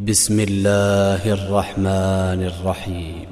بسم الله الرحمن الرحيم.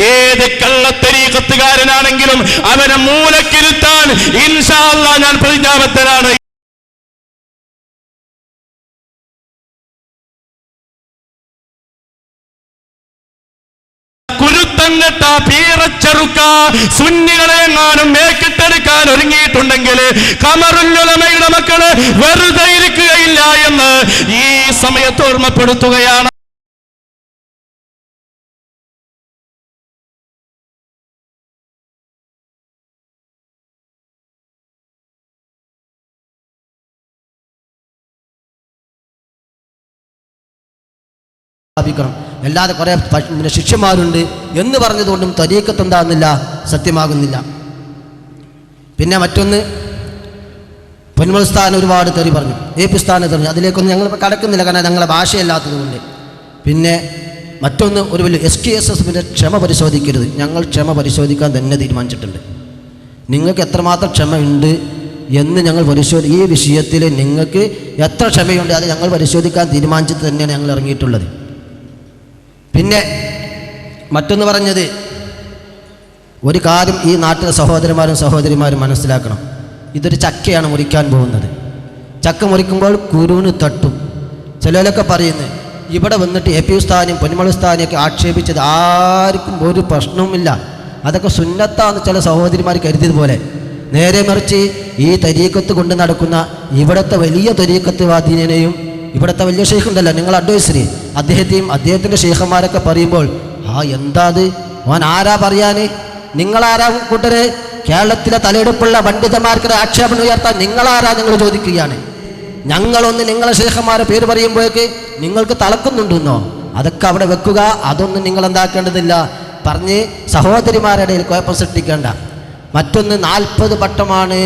ഏത് കള്ളത്തരീഖത്തുകാരനാണെങ്കിലും അവനെ മൂലക്കിരുത്താൻ ഇൻഷാ അല്ലാഹ് ഞാൻ പ്രതിജ്ഞാബദ്ധനാണ്. കുരുത്തങ്ങട്ട പീറച്ചെറുക്ക സുന്നികളെങ്ങാനും മേക്കിട്ടെടുക്കാൻ ഒരുങ്ങിയിട്ടുണ്ടെങ്കിൽ ഖമറുൽ മക്കള് വെറുതെ ഇരിക്കുകയില്ല എന്ന് ഈ സമയത്ത് ഓർമ്മപ്പെടുത്തുകയാണ്. അല്ലാതെ കുറെ ശിഷ്യന്മാരുണ്ട് എന്ന് പറഞ്ഞതുകൊണ്ടും തരീഖത്ത് എന്താകുന്നില്ല, സത്യമാകുന്നില്ല. പിന്നെ മറ്റൊന്ന്, പൊന്മുൾസ്ഥാൻ ഒരുപാട് തെറി പറഞ്ഞു, ഏപ്പിസ്ഥാനെ തെറി, അതിലേക്കൊന്നും ഞങ്ങൾ കടക്കുന്നില്ല, കാരണം ഞങ്ങളെ ഭാഷയല്ലാത്തതുകൊണ്ട്. പിന്നെ മറ്റൊന്ന്, ഒരു വലിയ SKSSന്റെ ക്ഷമ പരിശോധിക്കരുത്. ഞങ്ങൾ ക്ഷമ പരിശോധിക്കാൻ തന്നെ തീരുമാനിച്ചിട്ടുണ്ട്. നിങ്ങൾക്ക് എത്രമാത്രം ക്ഷമ ഉണ്ട് എന്ന് ഞങ്ങൾ ഈ വിഷയത്തിൽ നിങ്ങൾക്ക് എത്ര ക്ഷമയുണ്ട് അത് ഞങ്ങൾ പരിശോധിക്കാൻ തീരുമാനിച്ചിട്ട് തന്നെയാണ് ഞങ്ങൾ ഇറങ്ങിയിട്ടുള്ളത്. പിന്നെ മറ്റൊന്ന് പറഞ്ഞത്, ഒരു കാര്യം ഈ നാട്ടിലെ സഹോദരന്മാരും സഹോദരിമാരും മനസ്സിലാക്കണം. ഇതൊരു ചക്കയാണ് മുറിക്കാൻ പോകുന്നത്. ചക്ക മുറിക്കുമ്പോൾ കുരുവിന് തട്ടും. ചിലരൊക്കെ പറയുന്നത് ഇവിടെ വന്നിട്ട് AP ഉസ്താദിനെയും പൊന്മുൾ ഉസ്താദിനെയൊക്കെ ആക്ഷേപിച്ചത് ആർക്കും ഒരു പ്രശ്നവുമില്ല, അതൊക്കെ സുന്നത്താന്ന് ചില സഹോദരിമാർ കരുതിയതുപോലെ. നേരെ മറിച്ച് ഈ തരീഖത്ത് കൊണ്ട് നടക്കുന്ന ഇവിടുത്തെ വലിയ തരീഖത്ത് വാദീനെയും ഇവിടുത്തെ വലിയ ഷെയ്ഖുണ്ടല്ലോ, നിങ്ങൾ അഡ്വൈസറി, അദ്ദേഹത്തിൻ്റെ ഷെയ്ഖന്മാരൊക്കെ പറയുമ്പോൾ എന്താ അത്, ഓൻ ആരാ പറയാൻ, നിങ്ങളാരാ കൂട്ടരെ? കേരളത്തിലെ തലയെടുപ്പുള്ള പണ്ഡിതന്മാർക്കൊരു ആക്ഷേപം ഉയർത്താൻ നിങ്ങളാരാ നിങ്ങൾ ചോദിക്കുകയാണ്. ഞങ്ങളൊന്ന് നിങ്ങളെ ഷെയ്ഖന്മാരെ പേര് പറയുമ്പോഴേക്ക് നിങ്ങൾക്ക് തളക്കുന്നുണ്ടെന്നോ, അതൊക്കെ അവിടെ വെക്കുക. അതൊന്നും നിങ്ങൾ എന്താക്കേണ്ടതില്ല പറഞ്ഞ് സഹോദരിമാരുടെ ഇടയിൽ കുഴപ്പം സൃഷ്ടിക്കേണ്ട. മറ്റൊന്ന്, 40 വട്ടമാണ്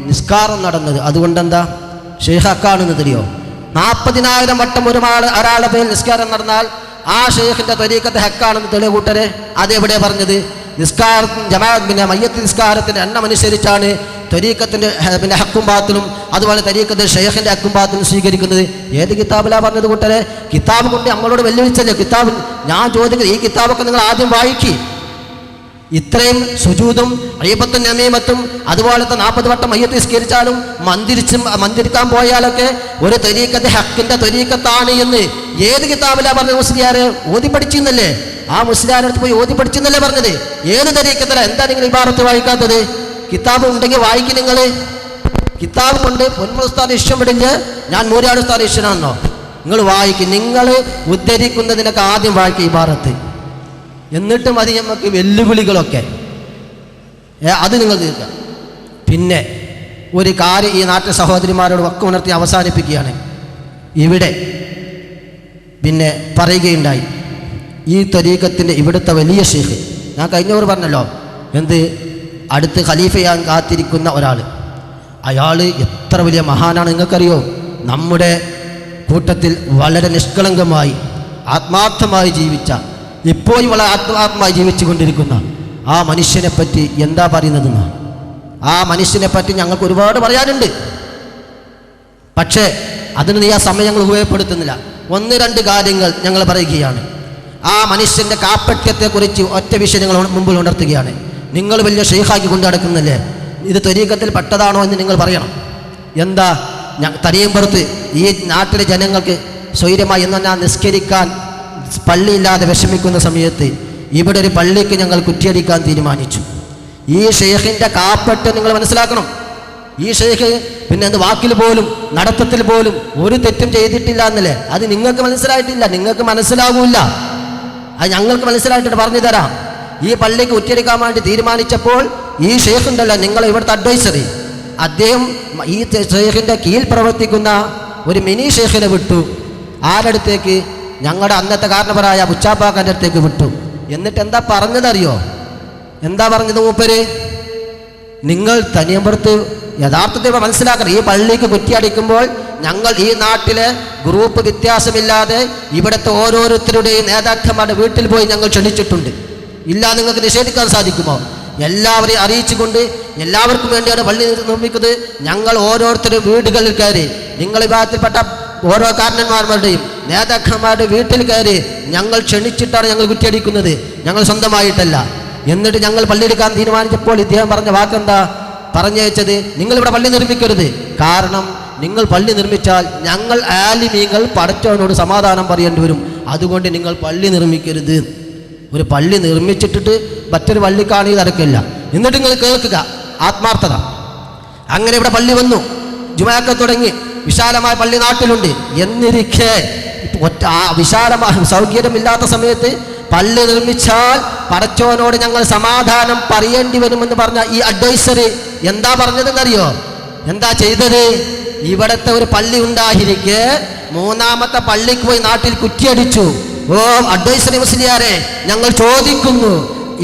നിസ്കാരം നടന്നത്. അതുകൊണ്ടെന്താ ഷെയ്ഖാക്കാണെന്ന് தெரிയോ? 40,000 വട്ടം ഒരാളുടെ പേരിൽ നിസ്കാരം നടന്നാൽ ആ ഷെയ്ഖിന്റെ തരീഖത്ത് ഹക്കാണെന്ന് തെളിവ് കൂട്ടരെ. അതെവിടെ പറഞ്ഞത്? ജമാഅത്ത് മയ്യത്ത് നിസ്കാരത്തിന്റെ എണ്ണം അനുസരിച്ചാണ് തരീഖത്തിന്റെ ഹക്കും ബാത്തിലും അതുപോലെ തരീഖത്തിന്റെ ഷെയ്ഖിന്റെ ഹക്കും ബാത്തിലും സ്വീകരിക്കുന്നത്. ഏത് കിതാബിലാ പറഞ്ഞത് കൂട്ടരെ? കിതാബ് കൊണ്ട് നമ്മളോട് വെല്ലുവിളിച്ചല്ലേ കിതാബ്. ഞാൻ ചോദിക്കുന്നത്, ഈ കിതാബൊക്കെ നിങ്ങൾ ആദ്യം വായിക്കി. ഇത്രയും സുജൂദും അയ്യപ്പത്തും നമീമത്തും അതുപോലത്തെ 40 വട്ടം മയ്യത്ത് നിസ്കരിച്ചാലും മന്ദിരിക്കാൻ പോയാലൊക്കെ ഒരു തരീഖത്തെ ഹക്കിന്റെ തരീഖത്താണ് എന്ന് ഏത് കിതാബിലാ പറഞ്ഞത്? മുസ്ലിയാര് ഓതി പഠിച്ചിരുന്നല്ലേ? ആ മുസ്ലിയാരുടെ അടുത്ത് പോയി ഓതി പഠിച്ചെന്നല്ലേ പറഞ്ഞത്? ഏത് തരീഖത്തില? എന്താ നിങ്ങൾ ഇബാറത്ത് വായിക്കാത്തത്? കിതാബ് ഉണ്ടെങ്കിൽ വായിക്കും. നിങ്ങൾ കിതാബ് കൊണ്ട് പൊന്മുൾ ഉസ്താദിനെ ഇഷ്ടപ്പെടില്ല, ഞാൻ മൂര്യാട് ഉസ്താദിനെ ഇഷ്ടനാണെന്നോ? നിങ്ങൾ വായിക്കും. നിങ്ങൾ ഉദ്ധരിക്കുന്നതിനൊക്കെ ആദ്യം വായിക്കും ഇബാറത്ത്, എന്നിട്ട് മതി നമുക്ക് വെല്ലുവിളികളൊക്കെ, അത് നിങ്ങൾ തീർക്കാം. പിന്നെ ഒരു കാര്യം ഈ നാട്ടിലെ സഹോദരിമാരോട് ഒക്കെ ഉണർത്തി അവസാനിപ്പിക്കുകയാണ്. ഇവിടെ പിന്നെ പറയുകയുണ്ടായി, ഈ തരീഖത്തിൻ്റെ ഇവിടുത്തെ വലിയ ഷെയ്ഖ്, ഞാൻ കഴിഞ്ഞവർ പറഞ്ഞല്ലോ, അടുത്ത് ഖലീഫയാൻ കാത്തിരിക്കുന്ന ഒരാൾ, അയാൾ എത്ര വലിയ മഹാനാണ് നിങ്ങൾക്കറിയോ? നമ്മുടെ കൂട്ടത്തിൽ വളരെ നിഷ്കളങ്കമായി ആത്മാർത്ഥമായി ജീവിച്ച, ഇപ്പോഴും വളരെ ആത്മാർത്ഥമായി ജീവിച്ചു കൊണ്ടിരിക്കുന്ന ആ മനുഷ്യനെ പറ്റി എന്താ പറയുന്നതെന്ന്. ആ മനുഷ്യനെ പറ്റി ഞങ്ങൾക്ക് ഒരുപാട് പറയാനുണ്ട്, പക്ഷേ അതിന് നീ ആ സമയം ഞങ്ങൾ ഉപയോഗപ്പെടുത്തുന്നില്ല. 1-2 കാര്യങ്ങൾ ഞങ്ങൾ പറയുകയാണ്. ആ മനുഷ്യൻ്റെ കാപ്പട്യത്തെക്കുറിച്ച് ഒറ്റ വിഷയം നിങ്ങൾ മുമ്പിൽ ഉണർത്തുകയാണ്. നിങ്ങൾ വലിയ ഷെയ്ഖാക്കി കൊണ്ടു നടക്കുന്നില്ലേ, ഇത് തരീഖത്തിൽ പെട്ടതാണോ എന്ന് നിങ്ങൾ പറയണം. എന്താ തരീമ്പുറത്ത് ഈ നാട്ടിലെ ജനങ്ങൾക്ക് സ്വൈര്യമായി എന്ന് പറഞ്ഞാൽ നിസ്കരിക്കാൻ പള്ളിയില്ലാതെ വിഷമിക്കുന്ന സമയത്ത് ഇവിടെ ഒരു പള്ളിക്ക് ഞങ്ങൾ കുറ്റിയടിക്കാൻ തീരുമാനിച്ചു. ഈ ഷെയ്ഖിൻ്റെ കാപ്പട്ട് നിങ്ങൾ മനസ്സിലാക്കണം. ഈ ഷെയ്ഖ് പിന്നെ വാക്കിൽ പോലും നടത്തത്തിൽ പോലും ഒരു തെറ്റും ചെയ്തിട്ടില്ല എന്നല്ലേ? അത് നിങ്ങൾക്ക് മനസ്സിലായിട്ടില്ല, നിങ്ങൾക്ക് മനസ്സിലാകൂല. അത് ഞങ്ങൾക്ക് മനസ്സിലായിട്ടിട്ട് പറഞ്ഞു തരാം. ഈ പള്ളിക്ക് കുറ്റിയടിക്കാൻ വേണ്ടി തീരുമാനിച്ചപ്പോൾ ഈ ഷെയ്ഖ് ഉണ്ടല്ലോ, നിങ്ങളെ ഇവിടുത്തെ അഡ്വൈസറി, അദ്ദേഹം ഈ ഷെയ്ഖിൻ്റെ കീഴിൽ പ്രവർത്തിക്കുന്ന ഒരു മിനി ഷെയ്ഖിനെ വിട്ടു. ആരടുത്തേക്ക്? ഞങ്ങളുടെ അന്നത്തെ കാരണവരായ ഉച്ചാപ്പാക്കാൻ്റെ അടുത്തേക്ക് വിട്ടു. എന്നിട്ട് എന്താ പറഞ്ഞതറിയോ? എന്താ പറഞ്ഞത് മൂപ്പര്? നിങ്ങൾ തനിയമ്പുറത്ത് യഥാർത്ഥത്തിൽ മനസ്സിലാക്കണം, ഈ പള്ളിക്ക് കുറ്റിയടിക്കുമ്പോൾ ഞങ്ങൾ ഈ നാട്ടിലെ ഗ്രൂപ്പ് വ്യത്യാസമില്ലാതെ ഇവിടുത്തെ ഓരോരുത്തരുടെയും നേതാക്കന്മാരുടെ വീട്ടിൽ പോയി ഞങ്ങൾ ക്ഷണിച്ചിട്ടുണ്ട്. ഇല്ല, നിങ്ങൾക്ക് നിഷേധിക്കാൻ സാധിക്കുമോ? എല്ലാവരെയും അറിയിച്ചുകൊണ്ട് എല്ലാവർക്കും വേണ്ടിയാണ് പള്ളി നിർമ്മിക്കുന്നത്. ഞങ്ങൾ ഓരോരുത്തരും വീടുകളിൽ കയറി, നിങ്ങൾ വിഭാഗത്തിൽപ്പെട്ട ഓരോ കാരണന്മാരുടെയും നേതാക്കന്മാരുടെ വീട്ടിൽ കയറി ഞങ്ങൾ ക്ഷണിച്ചിട്ടാണ് ഞങ്ങൾ കുറ്റിയടിക്കുന്നത്, ഞങ്ങൾ സ്വന്തമായിട്ടല്ല. എന്നിട്ട് ഞങ്ങൾ പള്ളിയെടുക്കാൻ തീരുമാനിച്ചപ്പോൾ ഇദ്ദേഹം പറഞ്ഞ വാക്കെന്താ പറഞ്ഞയച്ചത്? നിങ്ങളിവിടെ പള്ളി നിർമ്മിക്കരുത്, കാരണം നിങ്ങൾ പള്ളി നിർമ്മിച്ചാൽ ഞങ്ങൾ ആലിമീങ്ങൾ പടച്ചവനോട് സമാധാനം പറയേണ്ടി വരും, അതുകൊണ്ട് നിങ്ങൾ പള്ളി നിർമ്മിക്കരുത്. ഒരു പള്ളി നിർമ്മിച്ചിട്ടിട്ട് മറ്റൊരു പള്ളിക്കാണി നടക്കില്ല. എന്നിട്ട് നിങ്ങൾ കേൾക്കുക, ആത്മാർത്ഥത. അങ്ങനെ ഇവിടെ പള്ളി വന്നു, ജുമാക്ക തുടങ്ങി, വിശാലമായ പള്ളി നാട്ടിലുണ്ട്. എന്നിരിക്കെ വിശാലമായ സൗകര്യമില്ലാത്ത സമയത്ത് പള്ളി നിർമ്മിച്ചാൽ പടച്ചോനോട് ഞങ്ങൾ സമാധാനം പറയേണ്ടി വരുമെന്ന് പറഞ്ഞ ഈ അഡ്വൈസറി എന്താ പറഞ്ഞതെന്നറിയോ? എന്താ ചെയ്തത്? ഇവിടത്തെ ഒരു പള്ളി ഉണ്ടായിരിക്കെ മൂന്നാമത്തെ പള്ളിക്ക് പോയി നാട്ടിൽ കുറ്റിയടിച്ചു. ഓ അഡ്വൈസറി മുസ്ലിയാരെ, ഞങ്ങൾ ചോദിക്കുന്നു,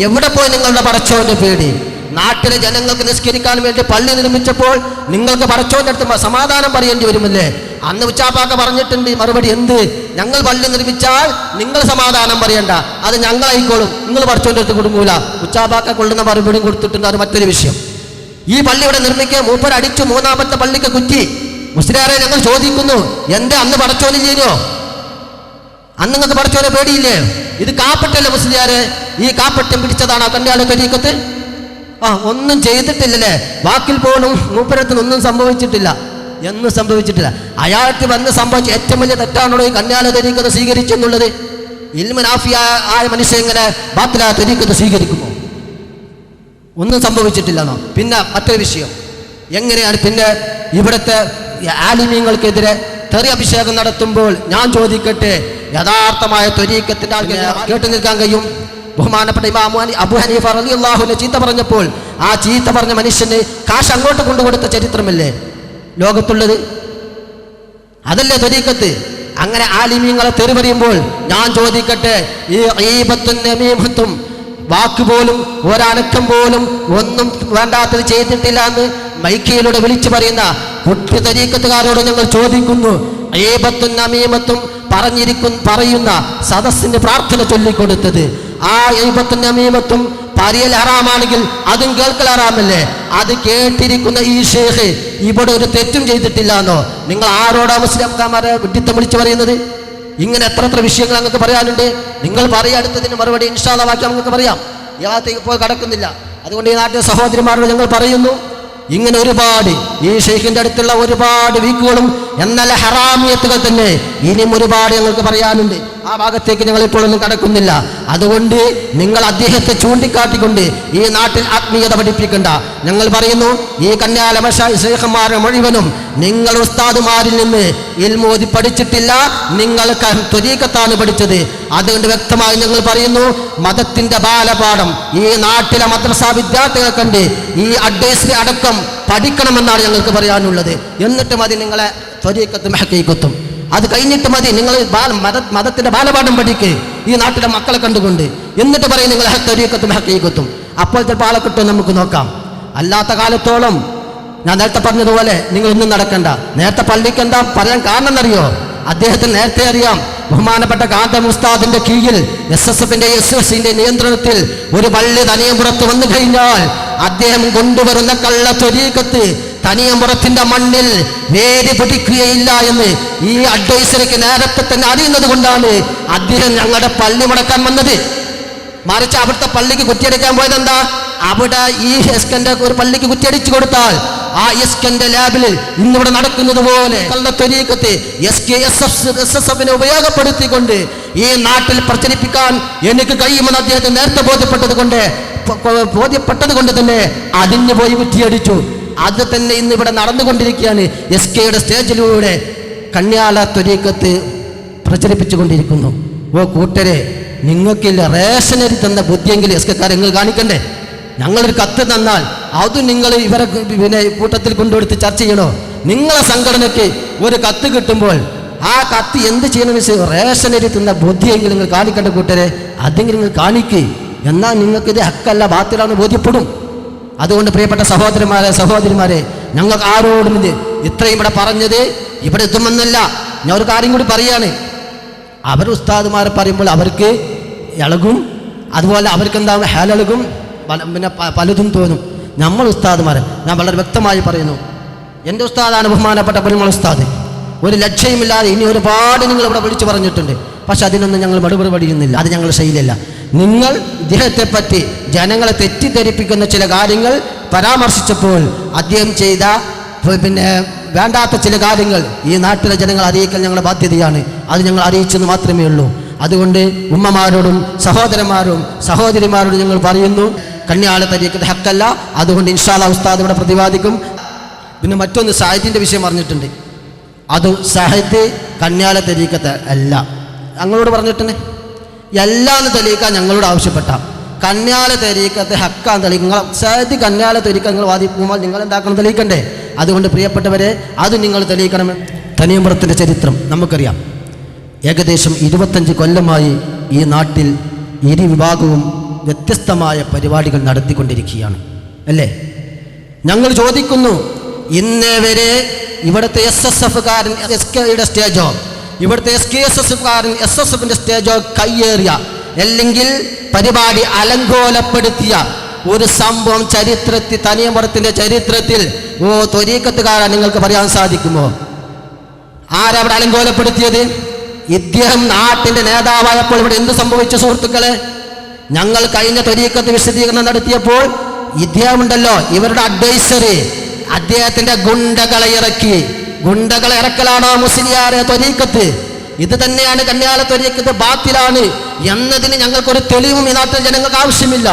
എവിടെ പോയി നിങ്ങളുടെ പടച്ചോന്റെ പേടി? നാട്ടിലെ ജനങ്ങൾക്ക് നിസ്കരിക്കാൻ വേണ്ടി പള്ളി നിർമ്മിച്ചപ്പോൾ നിങ്ങൾക്ക് പടച്ചോന്റെ അടുത്ത് സമാധാനം പറയേണ്ടി വരുമല്ലേ? അന്ന് ഉച്ചാപ്പാക്ക പറഞ്ഞിട്ടുണ്ട് മറുപടി, എന്ത്? ഞങ്ങൾ പള്ളി നിർമ്മിച്ചാൽ നിങ്ങൾ സമാധാനം പറയണ്ട, അത് ഞങ്ങളായിക്കോളും, നിങ്ങൾ പടച്ചോന്റെ അടുത്ത് കൊടുങ്ങൂല. ഉച്ചാപ്പാക്ക കൊള്ളുന്ന മറുപടിയും കൊടുത്തിട്ടുണ്ട്. അത് മറ്റൊരു വിഷയം. ഈ പള്ളി ഇവിടെ നിർമ്മിക്കാൻ മൂപ്പർ അടിച്ചു, മൂന്നാമത്തെ പള്ളിക്ക് കുറ്റി. മുസ്ലിയാരെ ഞങ്ങൾ ചോദിക്കുന്നു, എന്താ അന്ന് പടച്ചോന് ചെയ്യോ? അന്ന് നിങ്ങൾക്ക് പടച്ചോനെ പേടിയില്ലേ? ഇത് കാപ്പറ്റല്ലേ മുസ്ലിയാരെ? ഈ കാപ്പറ്റം പിടിച്ചതാണ് ആ കന്യാള തരീക്കത്ത്. ഒന്നും ചെയ്തിട്ടില്ലല്ലേ? വാക്കിൽ പോലും മൂപ്പരത്തിന് ഒന്നും സംഭവിച്ചിട്ടില്ല, എന്നും സംഭവിച്ചിട്ടില്ല. അയാൾക്ക് വന്ന് സംഭവിച്ച ഏറ്റവും വലിയ തെറ്റാണോ ഈ കന്യാള തരീക്കത്ത് സ്വീകരിച്ചെന്നുള്ളത്? ഇൽമുനാഫിയ ആയ മനുഷ്യൻ എങ്ങനെ ബാത്തിലായ തരീക്കത്ത് സ്വീകരിക്കുമോ? ഒന്നും സംഭവിച്ചിട്ടില്ലെന്നോ? പിന്നെ മറ്റൊരു വിഷയം, എങ്ങനെയാണ് പിന്നെ ഇവിടുത്തെ ആലിമീങ്ങൾക്കെതിരെ തെറി അഭിഷേകം നടത്തുമ്പോൾ ഞാൻ ചോദിക്കട്ടെ, യഥാർത്ഥമായ ത്വരീക്കത്തിന്റെ ആൾക്കാർ കേട്ടു നിൽക്കാൻ കഴിയും? ബഹുമാനപ്പെട്ട ഇമാം അബൂ ഹനീഫ റളിയല്ലാഹു അൻഹു ചീത്ത പറഞ്ഞപ്പോൾ ആ ചീത്ത പറഞ്ഞ മനുഷ്യന് കാശ് അങ്ങോട്ട് കൊണ്ടുകൊടുത്ത ചരിത്രമല്ലേ ലോകത്തുള്ളത്? അതല്ലേ ത്വരീക്കത്ത്? അങ്ങനെ ആലിമീങ്ങളെ തെറി പറയുമ്പോൾ ഞാൻ ചോദിക്കട്ടെ, ഈ ഗീബത്തും നമീമത്തും വാക്കുപോലും ഒരനക്കം പോലും ഒന്നും വേണ്ടാത്തത് ചെയ്തിട്ടില്ല എന്ന് മൈക്കയിലൂടെ വിളിച്ചു പറയുന്ന കുട്ടി തരീക്കത്തുകാരോട് ഞങ്ങൾ ചോദിക്കുന്നു, ഗീബത്തും നമീമത്തും പറയുന്ന സദസ്സിന് പ്രാർത്ഥന ചൊല്ലിക്കൊടുത്തത്, ആ ഗീബത്തും നമീമത്തും പറയൽ ഹറാമാണെങ്കിൽ അതും കേൾക്കൽ ഹറാമല്ലേ? അത് കേട്ടിരിക്കുന്ന ഈ ഷേഖ് ഇവിടെ ഒരു തെറ്റും ചെയ്തിട്ടില്ല എന്നോ? നിങ്ങൾ ആരോടാ മുസ്ലിംകാരെ വിഡിത്തം വിളിച്ചു പറയുന്നത്? ഇങ്ങനെ എത്ര വിഷയങ്ങൾ അങ്ങക്ക് പറയാനുണ്ട്. നിങ്ങൾ പറയാടുത്തതിന് മറുപടി ഇൻഷാ അല്ലാഹ് വാക്യം നമുക്ക് പറയാം. യാതൊക്കെ ഇപ്പോൾ കടക്കുന്നില്ല. അതുകൊണ്ട് ഈ നാട്ടിലെ സഹോദരിമാരോട് ഞങ്ങൾ പറയുന്നു, ഇങ്ങനെ ഒരുപാട് ഈ ഷെയ്ഖിന്റെ അടുത്തുള്ള ഒരുപാട് വീക്കുകളും എന്നാൽ ഹറാമിയത്തുകൾ തന്നെ ഇനിയും ഒരുപാട് ഞങ്ങൾക്ക് പറയാനുണ്ട്. ആ ഭാഗത്തേക്ക് ഞങ്ങൾ ഇപ്പോഴൊന്നും കടക്കുന്നില്ല. അതുകൊണ്ട് നിങ്ങൾ അദ്ദേഹത്തെ ചൂണ്ടിക്കാട്ടിക്കൊണ്ട് ഈ നാട്ടിൽ ആത്മീയത പഠിപ്പിക്കണ്ട. ഞങ്ങൾ പറയുന്നു, ഈ കന്യാല ഷെയ്ഖന്മാരെ മുഴുവനും നിങ്ങൾ ഉസ്താദുമാരിൽ നിന്ന് ഇൽമോദി പഠിച്ചിട്ടില്ല, നിങ്ങൾ ത്വരീഖത്താണ് പഠിച്ചത്. അതുകൊണ്ട് വ്യക്തമായി ഞങ്ങൾ പറയുന്നു, മതത്തിന്റെ ബാലപാഠം ഈ നാട്ടിലെ മദ്രസ വിദ്യാർത്ഥികളെ കണ്ട് ഈ അഡ്വൈസറി അടക്കം പഠിക്കണമെന്നാണ് ഞങ്ങൾക്ക് പറയാനുള്ളത്. എന്നിട്ട് മതി നിങ്ങളെ ത്വരീഖത്തും ഹഖീഖത്തും. അത് കഴിഞ്ഞിട്ട് മതി നിങ്ങൾ മതത്തിന്റെ ബാലപാഠം പഠിക്കുക ഈ നാട്ടിലെ മക്കളെ കണ്ടുകൊണ്ട്. എന്നിട്ട് പറയും നിങ്ങൾ ത്വരീഖത്തും ഹഖീഖത്തും. അപ്പോൾ ചിലപ്പോൾ ആളെ കിട്ടും, നമുക്ക് നോക്കാം. അല്ലാത്ത കാലത്തോളം ഞാൻ നേരത്തെ പറഞ്ഞതുപോലെ നിങ്ങൾ ഒന്നും നടക്കണ്ട. നേരത്തെ പള്ളിക്ക് എന്താ പറയാൻ കാരണം എന്നറിയോ? അദ്ദേഹത്തിന് നേരത്തെ അറിയാം, ബഹുമാനപ്പെട്ട കാന്തം ഉസ്താദിന്റെ കീഴിൽ SSFന്റെ SSന്റെ നിയന്ത്രണത്തിൽ ഒരു പള്ളി തനിയമ്പുറത്ത് വന്നു കഴിഞ്ഞാൽ അദ്ദേഹം കൊണ്ടുവരുന്ന കള്ള ത്വരീഖത്ത് തനിയമ്പുറത്തിന്റെ മണ്ണിൽ വേര് പിടിക്കുകയില്ല എന്ന് ഈ അഡ്വൈസറിക്ക് നേരത്തെ തന്നെ അറിയുന്നത് കൊണ്ടാണ് അദ്ദേഹം ഞങ്ങളുടെ പള്ളി മുടക്കാൻ വന്നത്. മറിച്ച് അവിടുത്തെ പള്ളിക്ക് കുറ്റിയടിക്കാൻ പോയത് എന്താ? അവിടെ ഈ എസ്കന്റെ ഒരു പള്ളിക്ക് കുറ്റിയടിച്ചു കൊടുത്താൽ ആ എസ്കന്റെ ലാബിൽ ഇന്നിവിടെ നടക്കുന്നത് പോലെ കള്ള ത്വരീഖത്ത് SSFനെ ഉപയോഗപ്പെടുത്തിക്കൊണ്ട് ഈ നാട്ടിൽ പ്രചരിപ്പിക്കാൻ എനിക്ക് കഴിയുമെന്ന് അദ്ദേഹത്തെ നേരത്തെ ബോധ്യപ്പെട്ടത് കൊണ്ട് തന്നെ അതിന് പോയി കുറ്റിയടിച്ചു. അത് തന്നെ ഇന്ന് ഇവിടെ നടന്നുകൊണ്ടിരിക്കുകയാണ്. SKയുടെ സ്റ്റേജിലൂടെ കന്യാല ത്വരീഖത്ത് പ്രചരിപ്പിച്ചുകൊണ്ടിരിക്കുന്നു. ഓ കൂട്ടരെ, നിങ്ങൾക്കില്ല റേഷനരി തന്ന ബുദ്ധിയെങ്കിൽ SKക്കാരെ നിങ്ങൾ കാണിക്കണ്ടേ? ഞങ്ങളൊരു കത്ത് തന്നാൽ അത് നിങ്ങൾ ഇവരെ പിന്നെ കൂട്ടത്തിൽ കൊണ്ടുകൊടുത്ത് ചർച്ച ചെയ്യണോ? നിങ്ങളെ സംഘടനയ്ക്ക് ഒരു കത്ത് കിട്ടുമ്പോൾ ആ കത്ത് എന്ത് ചെയ്യണമെന്ന് റേഷനരി തിന്ന ബുദ്ധിയെങ്കിലും നിങ്ങൾ കാണിക്കേണ്ട കൂട്ടരെ, അതെങ്കിലും നിങ്ങൾ കാണിക്കുക. എന്നാൽ നിങ്ങൾക്ക് ഇത് ഹക്കല്ല ബാത്തിലാണെന്ന് ബോധ്യപ്പെടും. അതുകൊണ്ട് പ്രിയപ്പെട്ട സഹോദരിമാരെ, ഞങ്ങൾക്ക് ആരോടും ഇത് ഇത്രയും ഇവിടെ പറഞ്ഞത് ഇവിടെ എത്തുമെന്നല്ല. ഞാൻ ഒരു കാര്യം കൂടി പറയാണ്. അവർ ഉസ്താദുമാരെ പറയുമ്പോൾ അവർക്ക് ഇളകും, അതുപോലെ അവർക്ക് എന്താ ഹേലകും, പിന്നെ പലതും തോന്നും. നമ്മൾ ഉസ്താദുമാരെ ഞാൻ വളരെ വ്യക്തമായി പറയുന്നു. എൻ്റെ ഉസ്താദാണ് ബഹുമാനപ്പെട്ട പെരുമാൾ ഉസ്താദ്. ഒരു ലക്ഷ്യമില്ലാതെ ഇനി ഒരുപാട് നിങ്ങൾ ഇവിടെ വിളിച്ചു പറഞ്ഞിട്ടുണ്ട്. പക്ഷെ അതിനൊന്നും ഞങ്ങൾ മറുപടി പഠിക്കുന്നില്ല. അത് ഞങ്ങളുടെ ശൈലിയല്ല. നിങ്ങൾ ഇദ്ദേഹത്തെ പറ്റി ജനങ്ങളെ തെറ്റിദ്ധരിപ്പിക്കുന്ന ചില കാര്യങ്ങൾ പരാമർശിച്ചപ്പോൾ അദ്ദേഹം ചെയ്ത പിന്നെ വേണ്ടാത്ത ചില കാര്യങ്ങൾ ഈ നാട്ടിലെ ജനങ്ങൾ അറിയിക്കൽ ഞങ്ങളുടെ ബാധ്യതയാണ്. അത് ഞങ്ങൾ അറിയിച്ചെന്ന് മാത്രമേ ഉള്ളൂ. അതുകൊണ്ട് ഉമ്മമാരോടും സഹോദരിമാരോടും ഞങ്ങൾ പറയുന്നു, കന്യാള തരീക്കത്ത് ഹക്കല്ല. അതുകൊണ്ട് ഇൻഷാ അല്ലാഹ് ഉസ്താദ് ഇവിടെ പ്രതിപാദിക്കും. പിന്നെ മറ്റൊന്ന് സാഹിത്യൻ്റെ വിഷയം പറഞ്ഞിട്ടുണ്ട്. അത് സാഹിത്യ കന്യാള തരീക്കത്ത് അല്ല. ഞങ്ങളോട് പറഞ്ഞിട്ടുണ്ട് എല്ലാന്ന് തെളിയിക്കാൻ ഞങ്ങളോട് ആവശ്യപ്പെട്ട കന്യാള തരീക്കത്ത് ഹക്കാൻ തെളിയിക്കുക. സാഹിത്യ കന്യാള തെരീക്ക നിങ്ങൾ വാദിക്കുമ്പോൾ നിങ്ങൾ എന്താക്കണം? തെളിയിക്കണ്ടേ? അതുകൊണ്ട് പ്രിയപ്പെട്ടവരെ, അത് നിങ്ങൾ തെളിയിക്കണം. തനിയമ്പുറത്തിൻ്റെ ചരിത്രം നമുക്കറിയാം. ഏകദേശം 25 കൊല്ലമായി ഈ നാട്ടിൽ ഇരു വിഭാഗവും വ്യത്യസ്തമായ പരിപാടികൾ നടത്തിക്കൊണ്ടിരിക്കുകയാണ്, അല്ലേ? ഞങ്ങൾ ചോദിക്കുന്നു, ഇന്നേ വരെ ഇവിടുത്തെ SSF-കാരൻ SKയുടെ സ്റ്റേജോ, ഇവിടുത്തെ SKSS-കാരൻ SSF-ന്റെ സ്റ്റേജോ കയ്യേറിയ, അല്ലെങ്കിൽ പരിപാടി അലങ്കോലപ്പെടുത്തിയ ഒരു സംഭവം ചരിത്രത്തിൽ, തനിയമ്പുറത്തിൻ്റെ ചരിത്രത്തിൽ ത്വരീക്കത്തുകാരാൻ നിങ്ങൾക്ക് പറയാൻ സാധിക്കുമോ? ആരവിടെ അലങ്കോലപ്പെടുത്തിയത്? ഇദ്ദേഹം നാട്ടിൻ്റെ നേതാവായപ്പോൾ ഇവിടെ എന്ത് സംഭവിച്ചു സുഹൃത്തുക്കളെ? ഞങ്ങൾ കഴിഞ്ഞ ത്വരീക്കത്ത് വിശദീകരണം നടത്തിയപ്പോൾ ഇദ്ദേഹം ഉണ്ടല്ലോ, ഇവരുടെ അഡ്വൈസറി, അദ്ദേഹത്തിൻ്റെ ഗുണ്ടകളെ ഇറക്കി. ഗുണ്ടകളെ ഇറക്കലാണോ മുസ്ലിയാരെ ത്വരീക്കത്ത്? ഇത് തന്നെയാണ് കന്യാള ത്വരീക്കത്ത് ബാത്തിലാണ് എന്നതിന് ഞങ്ങൾക്കൊരു തെളിവും ഈ നാട്ടിൽ ജനങ്ങൾക്ക് ആവശ്യമില്ല.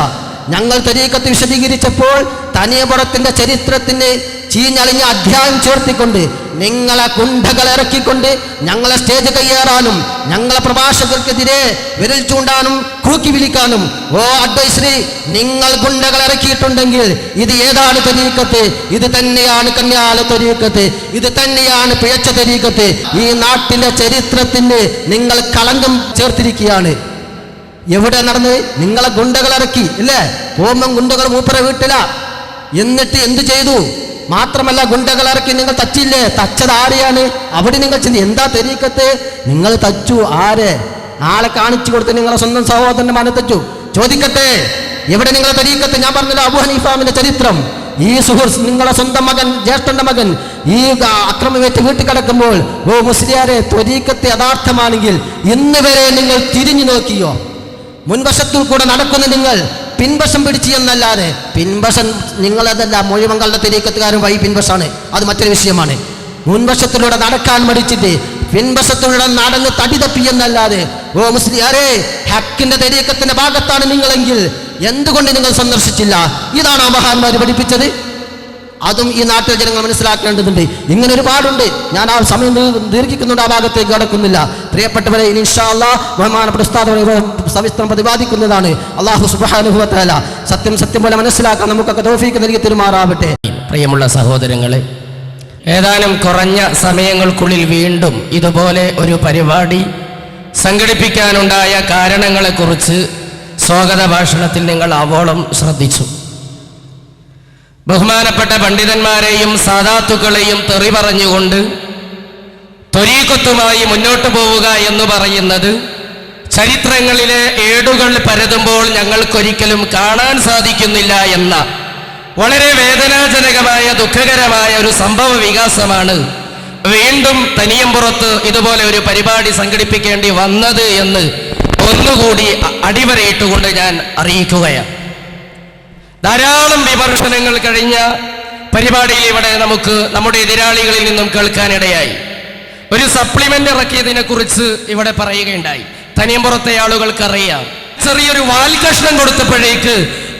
ഞങ്ങൾ ത്വരീക്കത്ത് വിശദീകരിച്ചപ്പോൾ തനിയമ്പുറത്തിൻ്റെ ചരിത്രത്തിന് ചീഞ്ഞളിഞ്ഞ അധ്യായം ചേർത്തിക്കൊണ്ട് നിങ്ങളെ ഗുണ്ടകളെ ഇറക്കിക്കൊണ്ട് ഞങ്ങളെ സ്റ്റേജ് കയ്യേറാനും ഞങ്ങളെ പ്രഭാഷകർക്കെതിരെ വിരൽ ചൂണ്ടാനും കൂക്കി വിളിക്കാനും, ഓ അഡ്വൈസറി, നിങ്ങൾ ഗുണ്ടകളെ ഇറക്കിയിട്ടുണ്ടെങ്കിൽ ഇത് ഏതാണ് ത്വരീക്കത്ത്? ഇത് തന്നെയാണ് കന്യാള ത്വരീക്കത്ത്, ഇത് തന്നെയാണ് പിഴച്ച ത്വരീക്കത്ത്. ഈ നാട്ടിലെ ചരിത്രത്തിന് നിങ്ങൾ കളങ്കം ചേർത്തിരിക്കുകയാണ്. എവിടെ നടന്ന്? നിങ്ങളെ ഗുണ്ടകളിറക്കി, ഇല്ലേ? പോകുമ്പം ഗുണ്ടകൾ മൂപ്പര വീട്ടില. എന്നിട്ട് എന്തു ചെയ്തു? മാത്രമല്ല, ഗുണ്ടകളിറക്കി നിങ്ങൾ തച്ചില്ലേ? തച്ചത് ആരെയാണ്? അവിടെ നിങ്ങൾ ചെന്ന് എന്താ ത്വരീക്കത്ത്? നിങ്ങൾ തച്ചു. ആരെ? ആളെ കാണിച്ചു കൊടുത്ത് നിങ്ങളെ സ്വന്തം സഹോദരന്റെ മനെ തച്ചു. ചോദിക്കട്ടെ, എവിടെ നിങ്ങളെ ത്വരീക്കത്ത്? ഞാൻ പറഞ്ഞല്ലോ, അബൂ ഹനീഫാമിന്റെ ചരിത്രം. ഈ സുഹൃത്ത്, നിങ്ങളെ സ്വന്തം മകൻ, ജ്യേഷ്ഠന്റെ മകൻ ഈ അക്രമമേറ്റ് വീട്ടിൽ കിടക്കുമ്പോൾ, ഓ മുസ്ലിയാരെ, ത്വരീക്കത്ത് യഥാർത്ഥമാണെങ്കിൽ ഇന്ന് വരെ നിങ്ങൾ തിരിഞ്ഞു നോക്കിയോ? മുൻവശത്തു കൂടെ നടക്കുന്ന നിങ്ങൾ പിൻവശം പിടിച്ചു എന്നല്ലാതെ, പിൻവശം നിങ്ങളതല്ല, മുഴുവൻ കള്ള ത്വരീക്കത്തുകാരും വഴി പിൻവശമാണ്. അത് മറ്റൊരു വിഷയമാണ്. മുൻവശത്തിലൂടെ നടക്കാൻ മടിച്ചിട്ട് പിൻവശത്തിലൂടെ നടന്ന് തടി തപ്പി എന്നല്ലാതെ, ഓ മുസ്ലിയാരെ, ഹക്കിന്റെ ത്വരീക്കത്തിന്റെ ഭാഗത്താണ് നിങ്ങളെങ്കിൽ എന്തുകൊണ്ട് നിങ്ങൾ സന്ദർശിച്ചില്ല? ഇതാണോ മഹാന്മാർ പഠിപ്പിച്ചത്? അതും ഈ നാട്ടിലെ ജനങ്ങൾ മനസ്സിലാക്കേണ്ടതുണ്ട്. ഇങ്ങനെ ഒരുപാടുണ്ട്. ഞാൻ ആ സമയം ദീർഘിക്കുന്നുണ്ട്, ആ ഭാഗത്തേക്ക് കടക്കുന്നില്ല. പ്രിയപ്പെട്ടവരെ, ഇൻഷാ അല്ലാഹ് ബഹുമാനപ്പെട്ട ഉസ്താദ് സവിസ്തരം പ്രതിപാദിക്കുന്നതാണ്. അല്ലാഹു സുബ്ഹാനഹു വ തആല സത്യം പോലെ മനസ്സിലാക്കാൻ നമുക്കൊക്കെ തൗഫീഖ് നൽകി തരുമാറാവട്ടെ. പ്രിയമുള്ള സഹോദരങ്ങളെ, ഏതാനും കുറഞ്ഞ സമയങ്ങൾക്കുള്ളിൽ വീണ്ടും ഇതുപോലെ ഒരു പരിപാടി സംഘടിപ്പിക്കാനുണ്ടായ കാരണങ്ങളെക്കുറിച്ച് സ്വാഗത ഭാഷണത്തിൽ നിങ്ങൾ ആവോളം ശ്രദ്ധിച്ചു. ബഹുമാനപ്പെട്ട പണ്ഡിതന്മാരെയും സാദാത്തുക്കളെയും തെറി പറഞ്ഞുകൊണ്ട് ത്വരീഖത്തുമായി മുന്നോട്ട് പോവുക എന്ന് പറയുന്നത് ചരിത്രങ്ങളിലെ ഏടുകൾ പരതുമ്പോൾ ഞങ്ങൾക്കൊരിക്കലും കാണാൻ സാധിക്കുന്നില്ല എന്ന വളരെ വേദനാജനകമായ, ദുഃഖകരമായ ഒരു സംഭവ വികാസമാണ് വീണ്ടും തനിയമ്പുറത്ത് ഇതുപോലെ ഒരു പരിപാടി സംഘടിപ്പിക്കേണ്ടി വന്നത് എന്ന് ഒന്നുകൂടി അടിവരയിട്ടുകൊണ്ട് ഞാൻ അറിയിക്കുകയാണ്. ധാരാളം വിമർശനങ്ങൾ കഴിഞ്ഞ പരിപാടിയിൽ ഇവിടെ നമുക്ക് നമ്മുടെ എതിരാളികളിൽ നിന്നും കേൾക്കാനിടയായി. ഒരു സപ്ലിമെന്റ് ഇറക്കിയതിനെ കുറിച്ച് ഇവിടെ പറയുകയുണ്ടായി. തനിയമ്പുറത്തെ ആളുകൾക്കറിയാം. ചെറിയൊരു വാൽകഷ്ണം കൊടുത്തപ്പോഴേക്ക്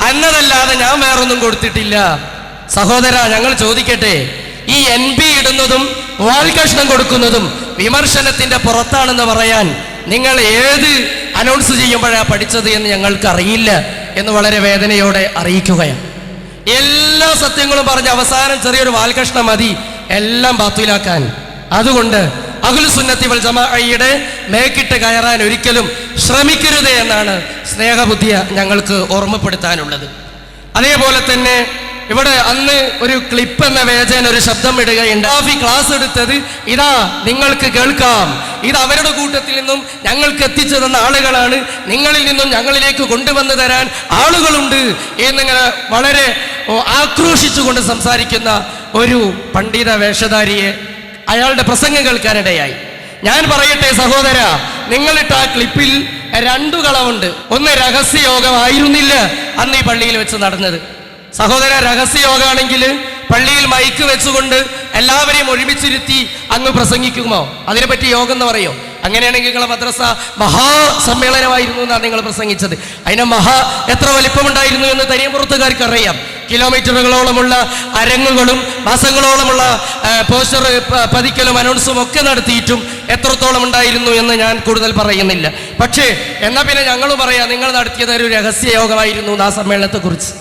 അന്നതല്ലാതെ ഞാൻ വേറൊന്നും കൊടുത്തിട്ടില്ല. സഹോദര, ഞങ്ങൾ ചോദിക്കട്ടെ, ഈ NB ഇടുന്നതും വാൽകഷ്ണം കൊടുക്കുന്നതും വിമർശനത്തിന്റെ പുറത്താണെന്ന് പറയാൻ നിങ്ങൾ ഏത് അനൗൺസ് ചെയ്യുമ്പോഴാണ് പഠിച്ചത് എന്ന് ഞങ്ങൾക്ക് അറിയില്ല എന്ന് വളരെ വേദനയോടെ അറിയിക്കുകയാണ്. എല്ലാ സത്യങ്ങളും പറഞ്ഞ് അവസാനം ചെറിയൊരു വാൽകഷ്ണം മതി എല്ലാം ബാത്തിലാക്കാൻ. അതുകൊണ്ട് അഹ്ലുസുന്നത്തി വൽ ജമാഅയുടെ മേക്കിട്ട് കയറാൻ ഒരിക്കലും ശ്രമിക്കരുത് എന്നാണ് സ്നേഹബുദ്ധിയ ഞങ്ങൾക്ക് ഓർമ്മപ്പെടുത്താനുള്ളത്. അതേപോലെ തന്നെ ഇവിടെ അന്ന് ഒരു ക്ലിപ്പ് എന്ന വേദന ഒരു ശബ്ദം ഇടുകയുണ്ട്. ക്ലാസ് എടുത്തത് ഇതാ നിങ്ങൾക്ക് കേൾക്കാം, ഇത് അവരുടെ കൂട്ടത്തിൽ നിന്നും ഞങ്ങൾക്ക് എത്തിച്ചു തന്ന ആളുകളാണ്, നിങ്ങളിൽ നിന്നും ഞങ്ങളിലേക്ക് കൊണ്ടുവന്നു തരാൻ ആളുകളുണ്ട് എന്നിങ്ങനെ വളരെ ആക്രോശിച്ചുകൊണ്ട് സംസാരിക്കുന്ന ഒരു പണ്ഡിത വേഷധാരിയെ അയാളുടെ പ്രസംഗം കേൾക്കാനിടയായി. ഞാൻ പറയട്ടെ സഹോദര, നിങ്ങളിട്ട ആ ക്ലിപ്പിൽ രണ്ടു കളവുണ്ട്. ഒന്ന് രഹസ്യയോഗമായിരുന്നില്ല അന്ന് ഈ പള്ളിയിൽ വെച്ച് നടന്നത്. സഹോദര, രഹസ്യയോഗമാണെങ്കിൽ പള്ളിയിൽ മൈക്ക് വെച്ചുകൊണ്ട് എല്ലാവരെയും ഒരുമിച്ചിരുത്തി അങ്ങ് പ്രസംഗിക്കുമോ? അതിനെപ്പറ്റി യോഗം എന്ന് പറയോ? അങ്ങനെയാണെങ്കിൽ നിങ്ങളെ മദ്രസ മഹാസമ്മേളനമായിരുന്നു എന്നാണ് നിങ്ങൾ പ്രസംഗിച്ചത്. അതിനെ എത്ര വലിപ്പമുണ്ടായിരുന്നു എന്ന് തനിയമ്പുറത്തുകാർക്ക് അറിയാം. കിലോമീറ്ററുകളോളമുള്ള അരങ്ങുകളും മാസങ്ങളോളമുള്ള പോസ്റ്റർ പതിക്കലും അനൗൺസും ഒക്കെ നടത്തിയിട്ടും എത്രത്തോളം ഉണ്ടായിരുന്നു എന്ന് ഞാൻ കൂടുതൽ പറയുന്നില്ല. പക്ഷേ എന്നാ പിന്നെ ഞങ്ങൾ പറയാം, നിങ്ങൾ നടത്തിയത് ഒരു രഹസ്യ യോഗമായിരുന്നു ആ സമ്മേളനത്തെക്കുറിച്ച്.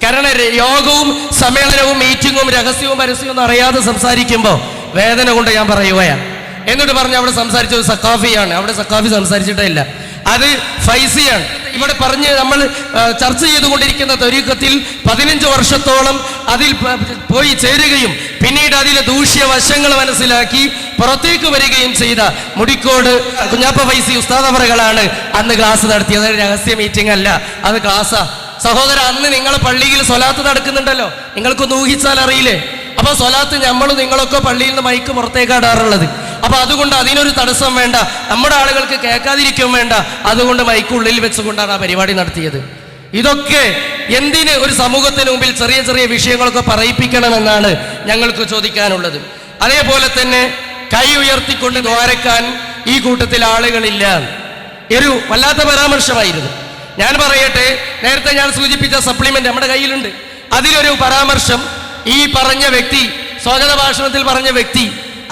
കാരണം യോഗവും സമ്മേളനവും മീറ്റിങ്ങും രഹസ്യവും പരസ്യവും ഒന്നും അറിയാതെ സംസാരിക്കുമ്പോൾ വേദന കൊണ്ട് ഞാൻ പറയുകയാണ്. എന്നിട്ട് പറഞ്ഞ് അവിടെ സംസാരിച്ചത് സക്കാഫിയാണ്. അവിടെ സക്കാഫി സംസാരിച്ചിട്ടേ ഇല്ല, അത് ഫൈസിയാണ്. ഇവിടെ പറഞ്ഞ് നമ്മൾ ചർച്ച ചെയ്തുകൊണ്ടിരിക്കുന്ന ത്വരീഖത്തിൽ 15 വർഷത്തോളം അതിൽ പോയി ചേരുകയും പിന്നീട് അതിലെ ദൂഷ്യവശങ്ങൾ മനസ്സിലാക്കി പുറത്തേക്ക് വരികയും ചെയ്ത മുടിക്കോട് കുഞ്ഞാപ്പ ഫൈസി ഉസ്താദ് അവറുകളാണ് അന്ന് ക്ലാസ് നടത്തിയത്. രഹസ്യ മീറ്റിംഗ് അല്ല, അത് ക്ലാസ്സാ. സഹോദര, അന്ന് നിങ്ങളെ പള്ളിയിൽ സ്വലാത്ത് നടക്കുന്നുണ്ടല്ലോ, നിങ്ങൾക്കൊന്ന് ഊഹിച്ചാൽ അറിയില്ലേ? അപ്പൊ സ്വലാത്ത് നമ്മൾ നിങ്ങളൊക്കെ പള്ളിയിൽ നിന്ന് മൈക്ക് പുറത്തേക്കാടാറുള്ളത്. അപ്പൊ അതുകൊണ്ട് അതിനൊരു തടസ്സം വേണ്ട, നമ്മുടെ ആളുകൾക്ക് കേൾക്കാതിരിക്കും വേണ്ട, അതുകൊണ്ട് മൈക്ക് ഉള്ളിൽ വെച്ചുകൊണ്ടാണ് ആ പരിപാടി നടത്തിയത്. ഇതൊക്കെ എന്തിന് ഒരു സമൂഹത്തിന് മുമ്പിൽ ചെറിയ ചെറിയ വിഷയങ്ങളൊക്കെ പറയിപ്പിക്കണമെന്നാണ് ഞങ്ങൾക്ക് ചോദിക്കാനുള്ളത്. അതേപോലെ തന്നെ കൈ ഉയർത്തിക്കൊണ്ട് ദ്വാരക്കാൻ ഈ കൂട്ടത്തിൽ ആളുകളില്ല. ഒരു വല്ലാത്ത പരാമർശമായിരുന്നു. ഞാൻ പറയട്ടെ, നേരത്തെ ഞാൻ സൂചിപ്പിച്ച സപ്ലിമെന്റ് നമ്മുടെ കയ്യിലുണ്ട്. അതിലൊരു പരാമർശം ഈ പറഞ്ഞ വ്യക്തി, സ്വാഗത ഭാഷണത്തിൽ പറഞ്ഞ വ്യക്തി,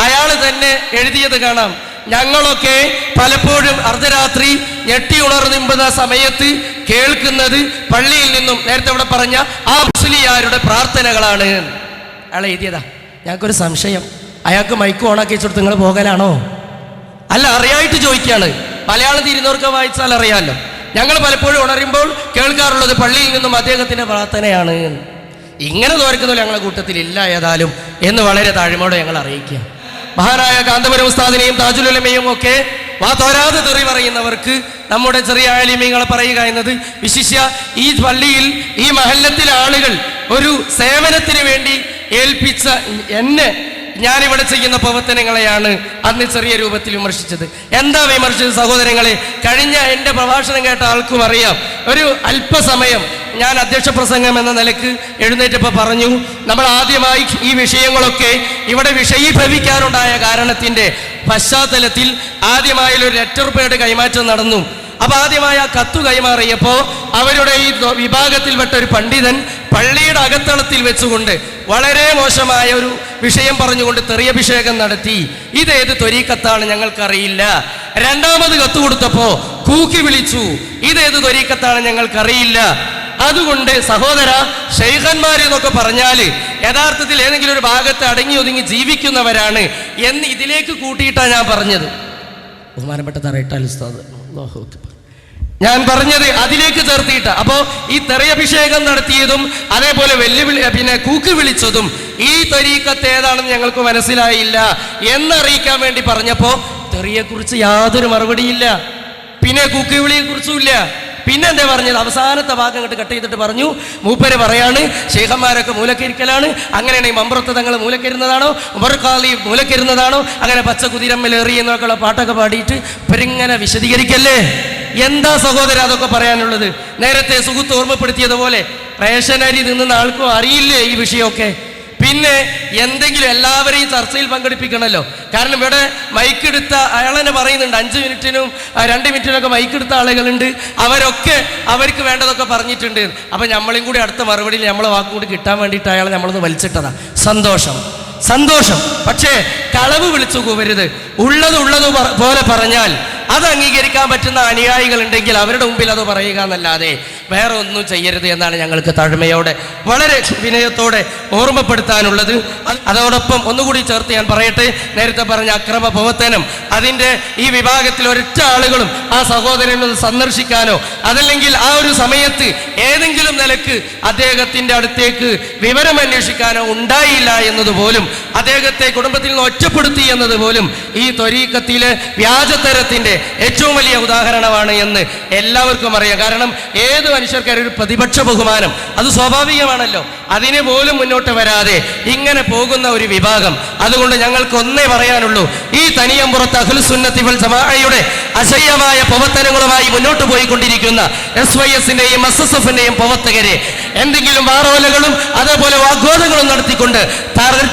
അയാൾ തന്നെ എഴുതിയത് കാണാം. ഞങ്ങളൊക്കെ പലപ്പോഴും അർദ്ധരാത്രി ഞെട്ടി ഉണർന്നിമ്പുന്ന സമയത്ത് കേൾക്കുന്നത് പള്ളിയിൽ നിന്നും നേരത്തെ ഇവിടെ പറഞ്ഞ ആ മുസ്ലിയാരുടെ പ്രാർത്ഥനകളാണ്. അയാൾ എഴുതിയതാ. ഞങ്ങൾക്കൊരു സംശയം, അയാൾക്ക് മൈക്ക് ഓണാക്കി വെച്ചെടുത്ത് നിങ്ങൾ പോകലാണോ? അല്ല, അറിയായിട്ട് ചോദിക്കുകയാണ്. മലയാളം തിരുന്നവർക്ക് വായിച്ചാൽ അറിയാമല്ലോ. ഞങ്ങൾ പലപ്പോഴും ഉണരുമ്പോൾ കേൾക്കാറുള്ളത് പള്ളിയിൽ നിന്നും അദ്ദേഹത്തിന്റെ പ്രാർത്ഥനയാണ്. ഇങ്ങനെ തോർക്കുന്നല്ലോ ഞങ്ങളുടെ കൂട്ടത്തിൽ ഇല്ല ഏതായാലും എന്ന് വളരെ താഴ്മയോടെ ഞങ്ങൾ അറിയിക്കുക. മഹാനായ കാന്തപുരം ഉസ്താദിനെയും താജുൽ ഉലമയും ഒക്കെ തോരാതെ തെറി പറയുന്നവർക്ക് നമ്മുടെ ചെറിയ ആലിമീങ്ങളെ പറയുക എന്നത്, വിശിഷ്യ ഈ പള്ളിയിൽ ഈ മഹല്ലത്തിലെ ആളുകൾ ഒരു സേവനത്തിന് വേണ്ടി ഏൽപ്പിച്ച എന്നെ ഞാനിവിടെ ചെയ്യുന്ന പ്രവർത്തനങ്ങളെയാണ് അന്ന് ചെറിയ രൂപത്തിൽ വിമർശിച്ചത്. എന്താ വിമർശിച്ചത് സഹോദരങ്ങളെ? കഴിഞ്ഞ എൻ്റെ പ്രഭാഷണം കേട്ട ആൾക്കും അറിയാം. ഒരു അല്പസമയം ഞാൻ അധ്യക്ഷ പ്രസംഗം എന്ന നിലക്ക് എഴുന്നേറ്റപ്പോൾ പറഞ്ഞു, നമ്മൾ ആദ്യമായി ഈ വിഷയങ്ങളൊക്കെ ഇവിടെ വിഷയീഭവിക്കാനുണ്ടായ കാരണത്തിൻ്റെ പശ്ചാത്തലത്തിൽ ആദ്യമായൊരു ലെറ്റർ പേഡ് കൈമാറ്റം നടന്നു. അപ്പൊ ആദ്യമായി ആ കത്തു കൈമാറിയപ്പോ അവരുടെ ഈ വിഭാഗത്തിൽപ്പെട്ട ഒരു പണ്ഡിതൻ പള്ളിയുടെ അകത്തളത്തിൽ വെച്ചുകൊണ്ട് വളരെ മോശമായ ഒരു വിഷയം പറഞ്ഞുകൊണ്ട് തെറിയഭിഷേകം നടത്തി. ഇതേത് ത്വരീഖത്താണ് ഞങ്ങൾക്കറിയില്ല. രണ്ടാമത് കത്ത് കൊടുത്തപ്പോ കൂക്കി വിളിച്ചു, ഇതേത് ത്വരീഖത്താണ് ഞങ്ങൾക്കറിയില്ല. അതുകൊണ്ട് സഹോദര, ശൈഖന്മാരെന്നൊക്കെ പറഞ്ഞാല് യഥാർത്ഥത്തിൽ ഏതെങ്കിലും ഒരു ഭാഗത്ത് അടങ്ങി ഒതുങ്ങി ജീവിക്കുന്നവരാണ് എന്ന് ഇതിലേക്ക് കൂട്ടിയിട്ടാണ് ഞാൻ പറഞ്ഞത്. ബഹുമാനപ്പെട്ട തറയിട്ടാൽ ഉസ്താദ്, ഞാൻ പറഞ്ഞത് അതിലേക്ക് ചേർത്തിയിട്ട. അപ്പോ ഈ തെറിയഭിഷേകം നടത്തിയതും അതേപോലെ കൂക്ക് വിളിച്ചതും ഈ ത്വരീഖത്ത് ഏതാണെന്ന് ഞങ്ങൾക്ക് മനസ്സിലായില്ല എന്നറിയിക്കാൻ വേണ്ടി പറഞ്ഞപ്പോ തെറിയെക്കുറിച്ച് യാതൊരു മറുപടിയില്ല, പിന്നെ കൂക്ക് വിളിയെ കുറിച്ചുമില്ല. പിന്നെ എന്താ പറഞ്ഞത്? അവസാനത്തെ ഭാഗം അങ്ങോട്ട് കട്ട് ചെയ്തിട്ട് പറഞ്ഞു, മൂപ്പര് പറയാണ് ശൈഖന്മാരൊക്കെ മൂലക്കരിക്കലാണ്, അങ്ങനെയാണെങ്കിൽ മമ്പ്രത്ത് തങ്ങൾ മൂലക്കരുന്നതാണോ, ഉമർഖാലി മൂലക്കരുന്നതാണോ, അങ്ങനെ പച്ച കുതിരമ്മലേറി എന്നൊക്കെയുള്ള പാട്ടൊക്കെ പാടിയിട്ട് ഇവരിങ്ങനെ വിശദീകരിക്കല്ലേ. എന്താ സഹോദര അതൊക്കെ പറയാനുള്ളത്? നേരത്തെ സുഹൃത്ത് ഓർമ്മപ്പെടുത്തിയതുപോലെ റേഷനരി നിന്നുന്ന ആൾക്കും അറിയില്ലേ ഈ വിഷയമൊക്കെ? പിന്നെ എന്തെങ്കിലും എല്ലാവരെയും ചർച്ചയിൽ പങ്കെടുപ്പിക്കണമല്ലോ. കാരണം ഇവിടെ മൈക്കെടുത്ത അയാൾ തന്നെ പറയുന്നുണ്ട്, 5 മിനിറ്റിനും 2 മിനിറ്റിനൊക്കെ മൈക്കെടുത്ത ആളുകളുണ്ട്, അവർക്ക് വേണ്ടതൊക്കെ പറഞ്ഞിട്ടുണ്ട്. അപ്പൊ നമ്മളെയും കൂടി അടുത്ത മറുപടിയിൽ നമ്മളെ വാക്കും കൂടി കിട്ടാൻ വേണ്ടിയിട്ട് അയാൾ നമ്മളൊന്ന് വലിച്ചിട്ടതാ. സന്തോഷം. പക്ഷേ കളവ് വിളിച്ചു കൂവരുത്. ഉള്ളത് പോലെ പറഞ്ഞാൽ അത് അംഗീകരിക്കാൻ പറ്റുന്ന അനുയായികൾ ഉണ്ടെങ്കിൽ അവരുടെ മുമ്പിൽ അത് പറയുക എന്നല്ലാതെ വേറെ ഒന്നും ചെയ്യരുത് എന്നാണ് ഞങ്ങൾക്ക് താഴ്മയോടെ വളരെ വിനയത്തോടെ ഓർമ്മപ്പെടുത്താനുള്ളത്. അതോടൊപ്പം ഒന്നുകൂടി ചേർത്ത് ഞാൻ പറയട്ടെ, നേരത്തെ പറഞ്ഞ അക്രമ പ്രവർത്തനം, അതിൻ്റെ ഈ വിഭാഗത്തിൽ ഒരൊറ്റ ആളുകളും ആ സഹോദരനെ സന്ദർശിക്കാനോ അതല്ലെങ്കിൽ ആ ഒരു സമയത്ത് ഏതെങ്കിലും നിലക്ക് അദ്ദേഹത്തിൻ്റെ അടുത്തേക്ക് വിവരം അന്വേഷിക്കാനോ ഉണ്ടായില്ല എന്നതുപോലും, അദ്ദേഹത്തെ കുടുംബത്തിൽ നിന്ന് ഒറ്റപ്പെടുത്തി എന്നതുപോലും ഈ ത്വരീഖത്തിലെ വ്യാജതരത്തിൻ്റെ ഏറ്റവും വലിയ ഉദാഹരണമാണ് എന്ന് എല്ലാവർക്കും അറിയാം. കാരണം ഏത് മനുഷ്യർക്കും ഒരു പ്രതിപക്ഷ ബഹുമാനം അത് സ്വാഭാവികമാണല്ലോ. അതിനെ പോലും മുന്നോട്ട് വരാതെ ഇങ്ങനെ പോകുന്ന ഒരു വിഭാഗം. അതുകൊണ്ട് ഞങ്ങൾക്ക് ഒന്നേ പറയാനുള്ളൂ, ഈ തനിയമ്പുറത്ത് അഹ്ലുസുന്നത്തി വൽ ജമാഅയുടെ അശയ്യമായ പ്രവർത്തനങ്ങളുമായി മുന്നോട്ട് പോയിക്കൊണ്ടിരിക്കുന്ന SYS-ന്റെയും SSF-ന്റെയും പ്രവർത്തകരെ എന്തെങ്കിലും വാറോലകളും അതേപോലെ വാഗ്വാദങ്ങളും നടത്തിക്കൊണ്ട്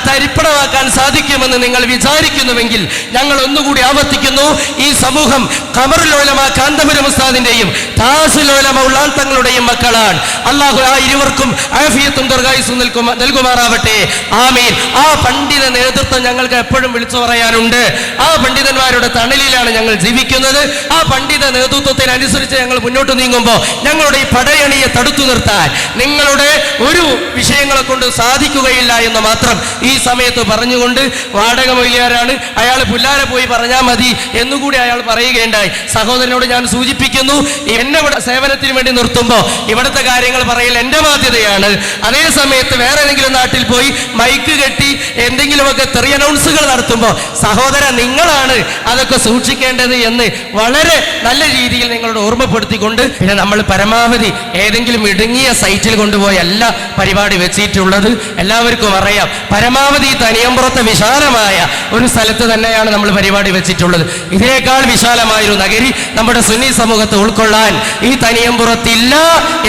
തരിപ്പണമാക്കാൻ സാധിക്കുമെന്ന് നിങ്ങൾ വിചാരിക്കുന്നുവെങ്കിൽ ഞങ്ങൾ ഒന്നുകൂടി ആവർത്തിക്കുന്നു, ഈ സമൂഹം ഖമറുൽ ഉലമ കാന്തപുരം ഉസ്താദിന്റെയും താസുൽ ഉലമ ഉള്ളാൾ തങ്ങളുടെയും മക്കളാണ്. അല്ലാഹു ആ ഇരുവർക്കും ആഫിയത്തും ദീർഘായുസ്സും നൽകുമാറാവട്ടെ. ആമീൻ. ആ പണ്ഡിത നേതൃത്വം ഞങ്ങൾക്ക് എപ്പോഴും വിളിച്ചു പറയാനുണ്ട്. ആ പണ്ഡിതന്മാരുടെ തണലിലാണ് ഞങ്ങൾ ജീവിക്കുന്നത്. ആ പണ്ഡിത നേതൃത്വത്തിനനുസരിച്ച് ഞങ്ങൾ മുന്നോട്ട് നീങ്ങുമ്പോൾ ഞങ്ങളുടെ ഈ പടയണിയെ തടുത്തു നിർത്താൻ നിങ്ങളുടെ ഒരു വിഷയങ്ങളെ കൊണ്ട് സാധിക്കുകയില്ല എന്ന് മാത്രം ഈ സമയത്ത് പറഞ്ഞുകൊണ്ട്, വാടക മൊയ്ലിയാരാണ്, അയാൾ പുല്ലാരെ പോയി പറഞ്ഞാൽ മതി എന്നുകൂടി അയാൾ പറയുകയുണ്ടായി. സഹോദരനോട് ഞാൻ സൂചിപ്പിക്കുന്നു, എന്നെ ഇവിടെ സേവനത്തിന് വേണ്ടി നിർത്തുമ്പോൾ ഇവിടുത്തെ കാര്യങ്ങൾ പറയൽ എൻ്റെ ബാധ്യതയാണ്. അതേ സമയത്ത് വേറെ ഏതെങ്കിലും നാട്ടിൽ പോയി മൈക്ക് കെട്ടി എന്തെങ്കിലുമൊക്കെ തെറി അനൗൺസുകൾ നടത്തുമ്പോൾ സഹോദര നിങ്ങളാണ് അതൊക്കെ സൂക്ഷിക്കേണ്ടത് എന്ന് വളരെ നല്ല രീതിയിൽ നിങ്ങളോട് ഓർമ്മപ്പെടുത്തിക്കൊണ്ട്, പിന്നെ നമ്മൾ പരമാവധി ഏതെങ്കിലും ഇടുങ്ങിയ സൈറ്റിൽ കൊണ്ടുപോയി എല്ലാ പരിപാടി വെച്ചിട്ടുള്ളത് എല്ലാവർക്കും അറിയാം. പരമാവധി തനിയമ്പുറത്തെ വിശാലമായ ഒരു സ്ഥലത്ത് തന്നെയാണ് നമ്മൾ പരിപാടി വെച്ചിട്ടുള്ളത്. ഇതിനേക്കാൾ വിശാലമായൊരു നഗരി നമ്മുടെ സുന്നി സമൂഹത്തെ ഉൾക്കൊള്ളാൻ ഈ തനിയമ്പുറത്തില്ല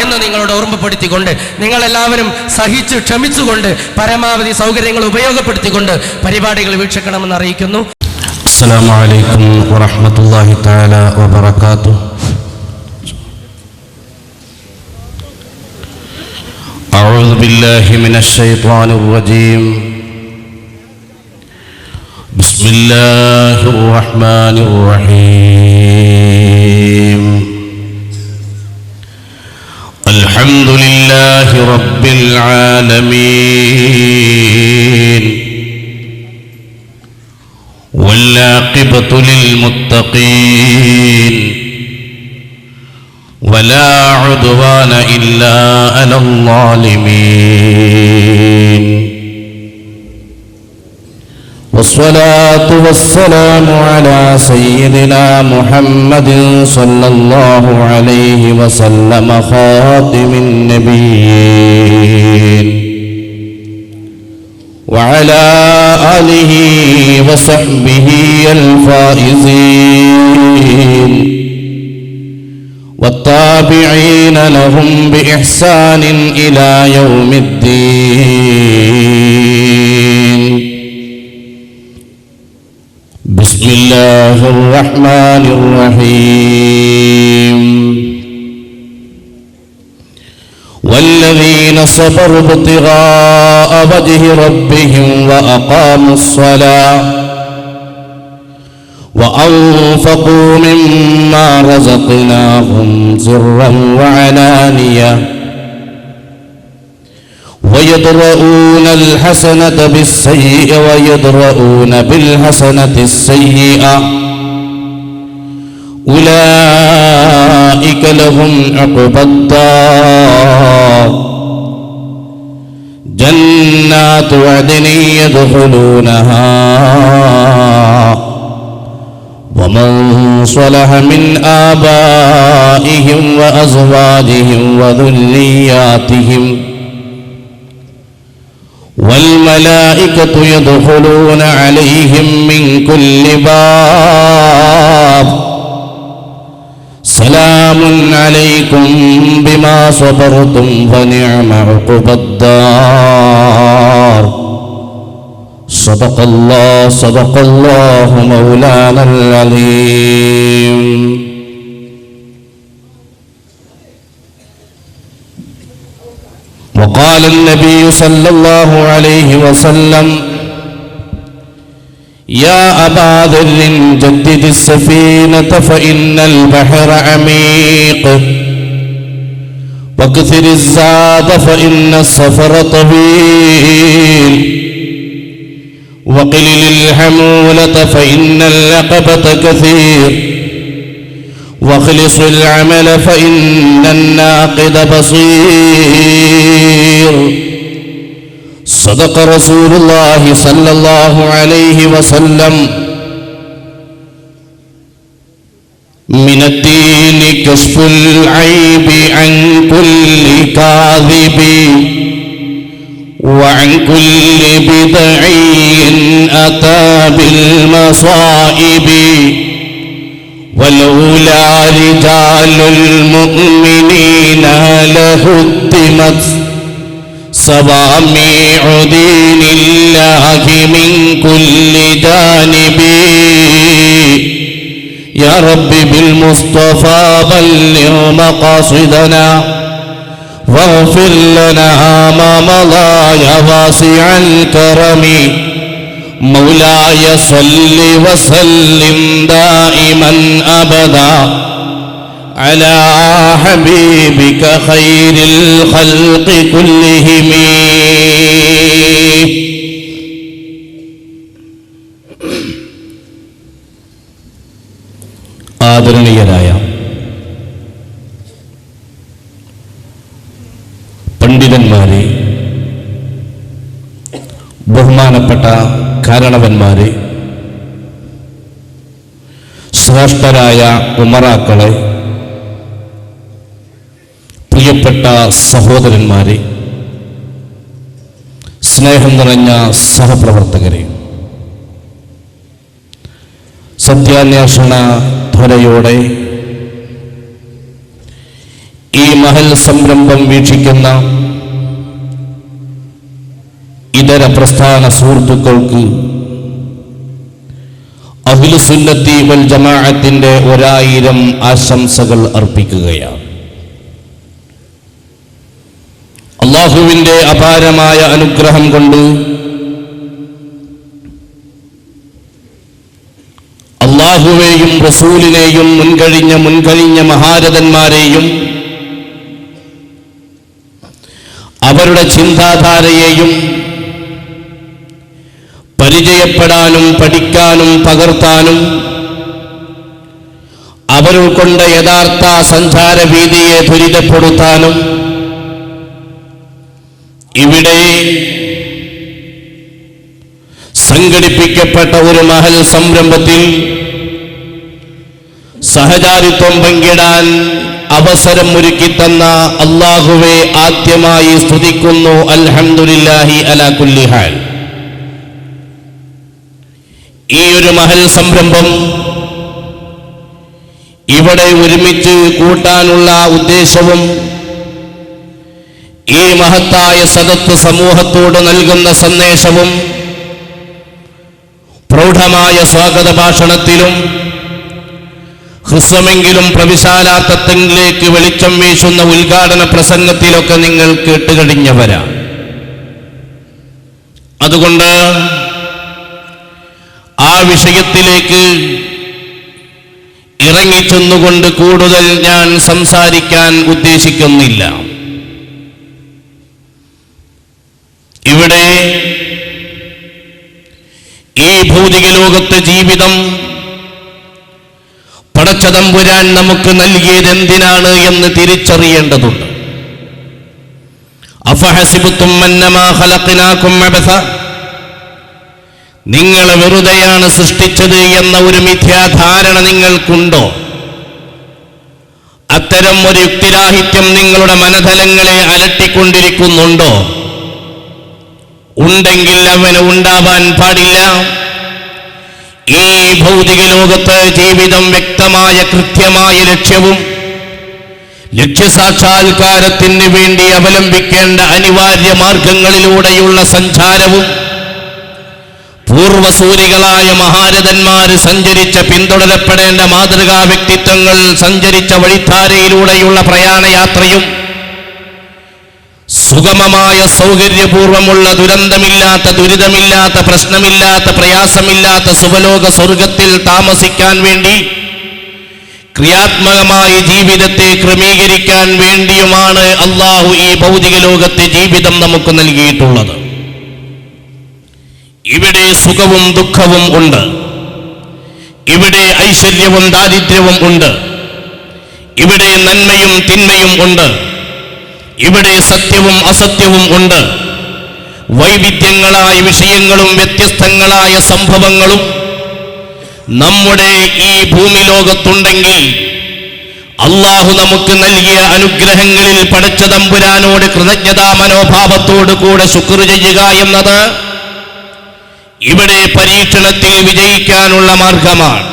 എന്ന് നിങ്ങളോട് ഓർമ്മപ്പെടുത്തിക്കൊണ്ട്, നിങ്ങളെല്ലാവരും സഹിച്ച് ക്ഷമിച്ചുകൊണ്ട് പരമാവധി സൗകര്യങ്ങൾ ഉപയോഗപ്പെടുത്തിക്കൊണ്ട് പരിപാടികൾ വീക്ഷിക്കണമെന്ന് അറിയിക്കുന്നു. അസ്സലാമു അലൈക്കും വറഹ്മത്തുള്ളാഹി തആല വബറകാതുഹു. أعوذ بالله من الشيطان الرجيم. بسم الله الرحمن الرحيم. الحمد لله رب العالمين والعاقبة للمتقين ولا عدوان إلا على الظالمين. والصلاة والسلام على سيدنا محمد صلى الله عليه وسلم خاتم النبيين وعلى آله وصحبه الفائزين والتابعين لهم بإحسان إلى يوم الدين. بسم الله الرحمن الرحيم. والذين صبروا ابتغاء وجه ربهم وأقاموا الصلاة وأنفقوا مما رزقناهم سرا وعلانية ويدرؤون الحسنة بالسيئة ويدرؤون بالحسنة السيئة أولئك لهم عقبى الدار جنات عدن يدخلونها ومن صلح من آبائهم وأزواجهم وذرياتهم والملائكة يدخلون عليهم من كل باب سلام عليكم بما صبرتم فنعم عقبى الدار. صدق الله مولانا العليم. وقال النبي صلى الله عليه وسلم يا أبا ذر جدد السفينة فإن البحر عميق وكثر الزاد فإن السفر طويل وقلل الحمولة فإن العقبة كثير واخلص العمل فإن الناقد بصير صدق رسول الله صلى الله عليه وسلم من الدين كشف العيب عن كل كاذب وعن كل بدعي أتى بالمصائب ولولا رجال المؤمنين لهدمت صوامع دين الله من كل جانب يا رب بالمصطفى بلغ مقاصدنا واغفر لنا ما مضى يا واسع الكرم مولاي صل وسلم دائما أبدا على حبيبك خير الخلق كلهم. ആദരണീയരായ പണ്ഡിതന്മാരെ, ബഹുമാനപ്പെട്ട കാരണവന്മാരെ, ശ്രേഷ്ഠരായ ഉമറാക്കളെ, പ്രിയപ്പെട്ട സഹോദരന്മാരെ, സ്നേഹം നിറഞ്ഞ സഹപ്രവർത്തകരെ, സത്യാന്വേഷണ ത്വരയോടെ ഈ മഹൽ സംരംഭം വീക്ഷിക്കുന്ന ഇതര പ്രസ്ഥാന സുഹൃത്തുക്കൾക്ക് അഹ്ലുസുന്നത്തി വൽ ജമാഅത്തിന്റെ 1000 ആശംസകൾ അർപ്പിക്കുകയാണ്. അല്ലാഹുവിന്റെ അപാരമായ അനുഗ്രഹം കൊണ്ട് അല്ലാഹുവേയും റസൂലിനെയും മുൻകഴിഞ്ഞ മഹാരഥന്മാരെയും അവരുടെ ചിന്താധാരയെയും പരിചയപ്പെടാനും പഠിക്കാനും പകർത്താനും അവർ ഉൾക്കൊണ്ട യഥാർത്ഥ സഞ്ചാരവീതിയെ ത്വരിതപ്പെടുത്താനും ഇവിടെ സംഘടിപ്പിക്കപ്പെട്ട ഒരു മഹൽ സംരംഭത്തിൽ സഹചാരിത്വം പങ്കിടാൻ അവസരം ഒരുക്കി തന്ന അല്ലാഹുവെ ആദ്യമായി സ്തുതിക്കുന്നു. അൽഹംദുലില്ലാഹി അലാ കുല്ലി ഹാൽ. ഈ ഒരു മഹൽ സംരംഭം ഇവിടെ ഒരുമിച്ച് കൂട്ടാനുള്ള ഉദ്ദേശവും ഈ മഹത്തായ സദത്ത് സമൂഹത്തോട് നൽകുന്ന സന്ദേശവും പ്രൗഢമായ സ്വാഗത ഭാഷണത്തിലും ഹ്രസ്വമെങ്കിലും പ്രവിശാലാർത്ഥത്തിലേക്ക് വെളിച്ചം വീശുന്ന ഉദ്ഘാടന പ്രസംഗത്തിലൊക്കെ നിങ്ങൾ കേട്ടുകഴിഞ്ഞവരാ. അതുകൊണ്ട് ആ വിഷയത്തിലേക്ക് ഇറങ്ങിച്ചെന്നുകൊണ്ട് കൂടുതൽ ഞാൻ സംസാരിക്കാൻ ഉദ്ദേശിക്കുന്നില്ല. ഇവിടെ ഈ ഭൗതിക ലോകത്തെ ജീവിതം പടച്ചതമ്പുരാൻ നമുക്ക് നൽകിയത് എന്തിനാണ് എന്ന് തിരിച്ചറിയേണ്ടതുണ്ട്. അഫഹസിബതും അന്നമാ ഖലഖനാകും അബസ, നിങ്ങളെ വെറുതെയാണ് സൃഷ്ടിച്ചത് എന്ന ഒരു മിഥ്യാധാരണ നിങ്ങൾക്കുണ്ടോ? അത്തരം ഒരു യുക്തിരാഹിത്യം നിങ്ങളുടെ മനതലങ്ങളെ അലട്ടിക്കൊണ്ടിരിക്കുന്നുണ്ടോ? ഉണ്ടെങ്കിൽ അവന് ഉണ്ടാവാൻ പാടില്ല. ഈ ഭൗതിക ലോകത്ത് ജീവിതം വ്യക്തമായ കൃത്യമായ ലക്ഷ്യവും ലക്ഷ്യസാക്ഷാത്കാരത്തിന് വേണ്ടി അവലംബിക്കേണ്ട അനിവാര്യ മാർഗങ്ങളിലൂടെയുള്ള സഞ്ചാരവും പൂർവസൂരികളായ മഹാരഥന്മാര് സഞ്ചരിച്ച പിന്തുടരപ്പെടേണ്ട മാതൃകാ വ്യക്തിത്വങ്ങൾ സഞ്ചരിച്ച വഴിത്താരയിലൂടെയുള്ള പ്രയാണയാത്രയും സുഗമമായ സൗകര്യപൂർവമുള്ള ദുരന്തമില്ലാത്ത ദുരിതമില്ലാത്ത പ്രശ്നമില്ലാത്ത പ്രയാസമില്ലാത്ത സുവലോക സ്വർഗത്തിൽ താമസിക്കാൻ വേണ്ടി ക്രിയാത്മകമായ ജീവിതത്തെ ക്രമീകരിക്കാൻ വേണ്ടിയുമാണ് അള്ളാഹു ഈ ഭൗതിക ലോകത്തെ ജീവിതം നമുക്ക് നൽകിയിട്ടുള്ളത്. ഇവിടെ സുഖവും ദുഃഖവും ഉണ്ട്, ഇവിടെ ഐശ്വര്യവും ദാരിദ്ര്യവും ഉണ്ട്, ഇവിടെ നന്മയും തിന്മയും ഉണ്ട്, ഇവിടെ സത്യവും അസത്യവും ഉണ്ട്. വൈവിധ്യങ്ങളായ വിഷയങ്ങളും വ്യത്യസ്തങ്ങളായ സംഭവങ്ങളും നമ്മുടെ ഈ ഭൂമി ലോകത്തുണ്ടെങ്കിൽ അള്ളാഹു നമുക്ക് നൽകിയ അനുഗ്രഹങ്ങളിൽ പടച്ച തമ്പുരാനോട് കൃതജ്ഞതാ മനോഭാവത്തോടു കൂടെ ശുക്ർ ചെയ്യുക എന്നത് ഇവിടെ പരീക്ഷണത്തിൽ വിജയിക്കാനുള്ള മാർഗമാണ്.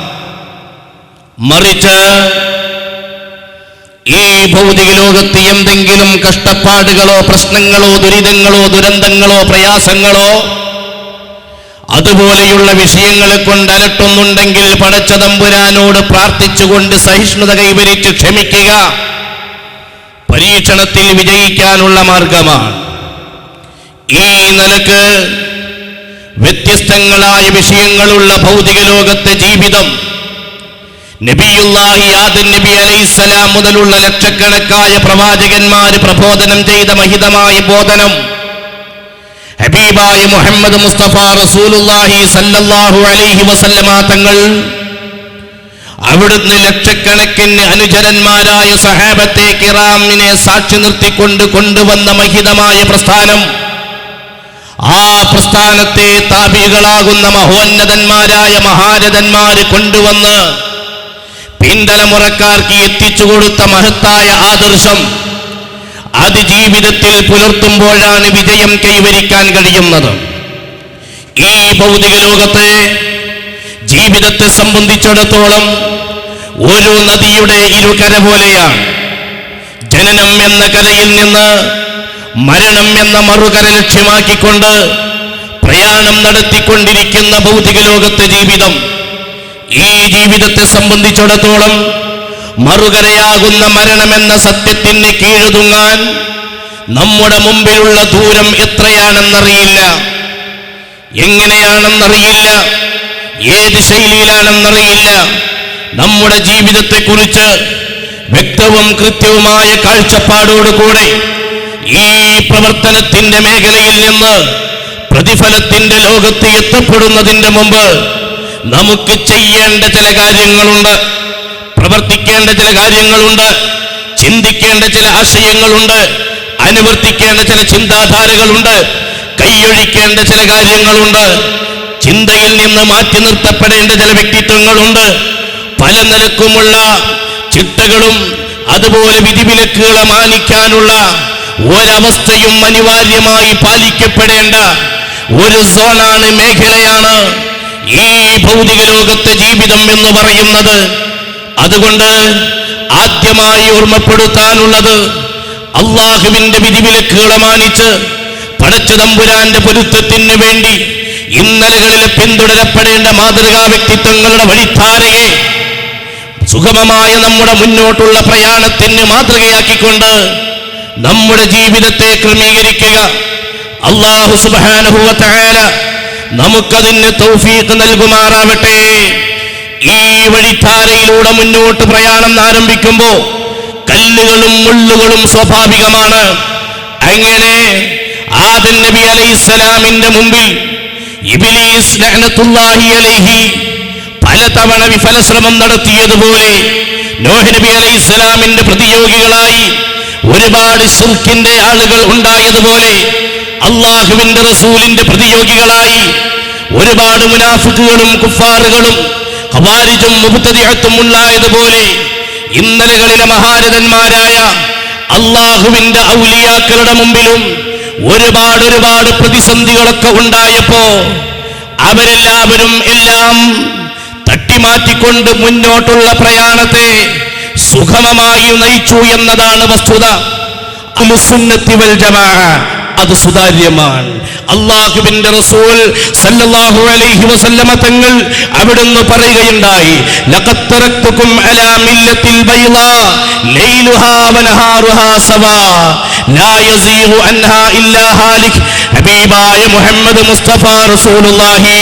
മറിച്ച് ഈ ഭൗതിക ലോകത്ത് എന്തെങ്കിലും കഷ്ടപ്പാടുകളോ പ്രശ്നങ്ങളോ ദുരിതങ്ങളോ ദുരന്തങ്ങളോ പ്രയാസങ്ങളോ അതുപോലെയുള്ള വിഷയങ്ങളെ കൊണ്ട് അലട്ടുന്നുണ്ടെങ്കിൽ പടച്ച തമ്പുരാനോട് പ്രാർത്ഥിച്ചുകൊണ്ട് സഹിഷ്ണുത കൈവരിച്ച് ക്ഷമിക്കുക പരീക്ഷണത്തിൽ വിജയിക്കാനുള്ള മാർഗമാണ്. ഈ നിലക്ക് വ്യത്യസ്തങ്ങളായ വിഷയങ്ങളുള്ള ഭൗതിക ലോകത്തെ ജീവിതം നബിയുല്ലാഹി ആദം നബി അലൈഹിസ്സലാം മുതലുള്ള ലക്ഷക്കണക്കായ പ്രവാചകന്മാര് പ്രബോധനം ചെയ്ത മഹിതമായ ബോധനം ഹബീബായ മുഹമ്മദ് മുസ്തഫ റസൂലുള്ളാഹി സല്ലല്ലാഹു അലൈഹി വസല്ലമ തങ്ങൾ അവിടുന്ന് ലക്ഷക്കണക്കിന് അനുചരന്മാരായ സഹാബത്തെ കിറാമിനെ സാക്ഷി നിർത്തിക്കൊണ്ട് കൊണ്ടുവന്ന മഹിതമായ പ്രസ്ഥാനം, ആ പ്രസ്ഥാനത്തെ താബികളാകുന്ന മഹോന്നതന്മാരായ മഹാരഥന്മാര് കൊണ്ടുവന്ന് പിൻതലമുറക്കാർക്ക് എത്തിച്ചു കൊടുത്ത മഹത്തായ ആദർശം അത് ജീവിതത്തിൽ പുലർത്തുമ്പോഴാണ് വിജയം കൈവരിക്കാൻ കഴിയുന്നത്. ഈ ഭൗതിക ലോകത്തെ ജീവിതത്തെ സംബന്ധിച്ചിടത്തോളം ഒരു നദിയുടെ ഇരുകര പോലെയാണ്. ജനനം എന്ന കരയിൽ നിന്ന് മരണം എന്ന മറുകര ലക്ഷ്യമാക്കിക്കൊണ്ട് പ്രയാണം നടത്തിക്കൊണ്ടിരിക്കുന്ന ഭൗതിക ലോകത്തെ ജീവിതം, ഈ ജീവിതത്തെ സംബന്ധിച്ചിടത്തോളം മറുകരയാകുന്ന മരണമെന്ന സത്യത്തിന് കീഴുതുങ്ങാൻ നമ്മുടെ മുമ്പിലുള്ള ദൂരം എത്രയാണെന്നറിയില്ല, എങ്ങനെയാണെന്നറിയില്ല, ഏത് ശൈലിയിലാണെന്നറിയില്ല. നമ്മുടെ ജീവിതത്തെക്കുറിച്ച് വ്യക്തവും കൃത്യവുമായ കാഴ്ചപ്പാടോടുകൂടെ ഈ പ്രവർത്തനത്തിന്റെ മേഖലയിൽ നിന്ന് പ്രതിഫലത്തിന്റെ ലോകത്ത് എത്തപ്പെടുന്നതിന്റെ മുമ്പ് നമുക്ക് ചെയ്യേണ്ട ചില കാര്യങ്ങളുണ്ട്, പ്രവർത്തിക്കേണ്ട ചില കാര്യങ്ങളുണ്ട്, ചിന്തിക്കേണ്ട ചില ആശയങ്ങളുണ്ട്, അനുവർത്തിക്കേണ്ട ചില ചിന്താധാരകളുണ്ട്, കൈയൊഴിക്കേണ്ട ചില കാര്യങ്ങളുണ്ട്, ചിന്തയിൽ നിന്ന് മാറ്റി നിർത്തപ്പെടേണ്ട ചില വ്യക്തിത്വങ്ങളുണ്ട്. പല നിലക്കുമുള്ള ചിട്ടകളും അതുപോലെ വിധിവിലക്കുകളെ മാനിക്കാനുള്ള ഒരവസ്ഥയും അനിവാര്യമായി പാലിക്കപ്പെടേണ്ട ഒരു സോണാണ്, മേഖലയാണ് ഈ ഭൗതിക ലോകത്തെ ജീവിതം എന്ന് പറയുന്നത്. അതുകൊണ്ട് ആദ്യമായി ഓർമ്മപ്പെടുത്താനുള്ളത് അള്ളാഹുവിന്റെ വിധിവിലക്കുകളെ മാനിച്ച് പടച്ച തമ്പുരാന്റെ പൊരുത്തത്തിന് വേണ്ടി ഇന്നലകളിലെ പിന്തുടരപ്പെടേണ്ട മാതൃകാ വ്യക്തിത്വങ്ങളുടെ വഴിധാരയെ സുഗമമായ നമ്മുടെ മുന്നോട്ടുള്ള പ്രയാണത്തിന് മാതൃകയാക്കിക്കൊണ്ട് നമ്മുടെ ജീവിതത്തെ ക്രമീകരിക്കുക. അല്ലാഹു സുബ്ഹാനഹു വ തആല നമുക്കതിന് തൗഫീഖ് നൽകുമാറാവട്ടെ. ഈ വഴിധാരയിലൂടെ മുന്നോട്ട് പ്രയാണം ആരംഭിക്കുമ്പോൾ കല്ലുകളും മുള്ളുകളും സ്വാഭാവികമാണ്. അങ്ങനെ ആദം നബി അലൈഹിസ്സലാമിന്റെ മുമ്പിൽ ഇബ്ലീസ് ലഅനത്തുല്ലാഹി അലൈഹി പലതവണ വിഫലശ്രമം നടത്തിയതുപോലെ നോഹ് നബി അലൈഹിസ്സലാമിന്റെ പ്രതിയോഗികളായി ഒരുപാട് ശിർക്കിന്റെ ആളുകൾ ഉണ്ടായതുപോലെ അള്ളാഹുവിന്റെ റസൂലിന്റെ പ്രതിയോഗികളായി ഒരുപാട് മുനാഫിക്കുകളും കുഫാറുകളും ഖവാരിജും മുബ്തദിഅത്തും ഉണ്ടായതുപോലെ ഇന്നലകളിലെ മഹാരഥന്മാരായ അള്ളാഹുവിന്റെ ഔലിയാക്കളുടെ മുമ്പിലും ഒരുപാട് പ്രതിസന്ധികളൊക്കെ ഉണ്ടായപ്പോ അവരെല്ലാവരും എല്ലാം തട്ടിമാറ്റിക്കൊണ്ട് മുന്നോട്ടുള്ള പ്രയാണത്തെ സുഗമമായി നയിച്ചു എന്നതാണ് വസ്തുത. അഹ്ലുസുന്നത്തി വൽ ജമാഅ അത് സുതാര്യമാണ്. അല്ലാഹുവിന്റെ റസൂൽ സല്ലല്ലാഹു അലൈഹി വസല്ലമ തങ്ങൾ അവിടുന്ന് പറയുകയുണ്ടായി, ലഖദ് തറക്തുകും അലാ മില്ലത്തിൽ ബൈളാ ലൈലുഹാ വനഹാറുഹാ സവാ. ലാ യസീഗു അൻഹാ ഇല്ലാ ഹാലിക്. ഹബീബായ മുഹമ്മദ് മുസ്തഫ റസൂലുള്ളാഹി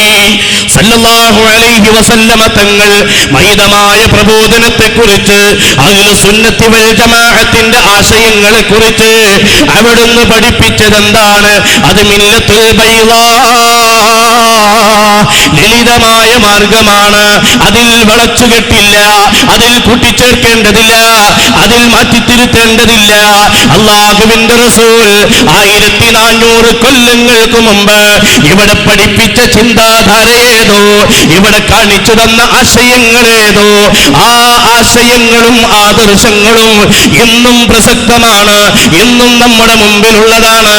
സല്ലല്ലാഹു അലൈഹി വസല്ലമ തങ്ങൾ മഹിതമായ പ്രബോധനത്തെക്കുറിച്ച് അഹ്ലുസുന്നത്തി വൽ ജമാഅത്തിന്റെ ആശയങ്ങളെക്കുറിച്ച് അവിടുന്ന് പഠിപ്പിച്ചതെന്താണ്? അത് മില്ലത്തുൽ ബൈളാ, ലളിതമായ മാർഗമാണ്. അതിൽ വളച്ചുകെട്ടില്ല, അതിൽ കൂട്ടിച്ചേർക്കേണ്ടതില്ല, അതിൽ മാറ്റിത്തിരുത്തേണ്ടതില്ല. അല്ലാഹുവിന്റെ റസൂൽ 1400 കൊല്ലങ്ങൾക്ക് മുമ്പ് ഇവിടെ പഠിപ്പിച്ച ചിന്താധാരയേതോ, ഇവിടെ കാണിച്ചു തന്ന ആശയങ്ങളേതോ, ആ ആശയങ്ങളും ആദർശങ്ങളും ഇന്നും പ്രസക്തമാണ്, ഇന്നും നമ്മുടെ മുമ്പിലുള്ളതാണ്.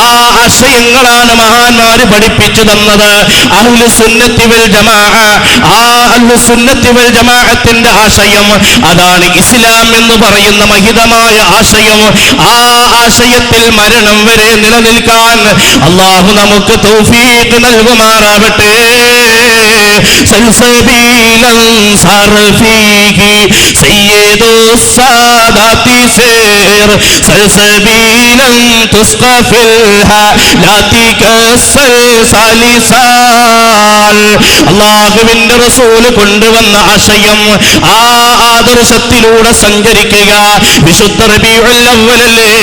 ആ ആശയങ്ങളാണ് മഹാന്മാര് പഠിപ്പിച്ചു തന്നത്. അഹ്ലുസുന്നത്തി വൽ ജമാഅ, ആ അഹ്ലുസുന്നത്തി വൽ ജമാഅത്തിന്റെ ആശയം അതാണ് ഇസ്ലാം എന്ന് പറയുന്ന മഹിതമായ ആശയം. ആ ആശയത്തിൽ മരണം വരെ നിലനിൽക്കാൻ അല്ലാഹു നമുക്ക് തൗഫീഖ് നൽകുമാറാവട്ടെ. സൽസബീലൻ സർഫീഹി സയ്യിദു സാദാതി സൈർ സൽസബീലൻ തുസ്ഖഫിൽ ഹാലാതി കസൽസാലിസാൽ. അല്ലാഹുവിന്റെ റസൂൽ കൊണ്ടുവന്ന ആശയം, ആ ആദർശത്തിലൂടെ സഞ്ചരിക്കുക. വിശുദ്ധ റബീഉൽ അവ്വലല്ലേ,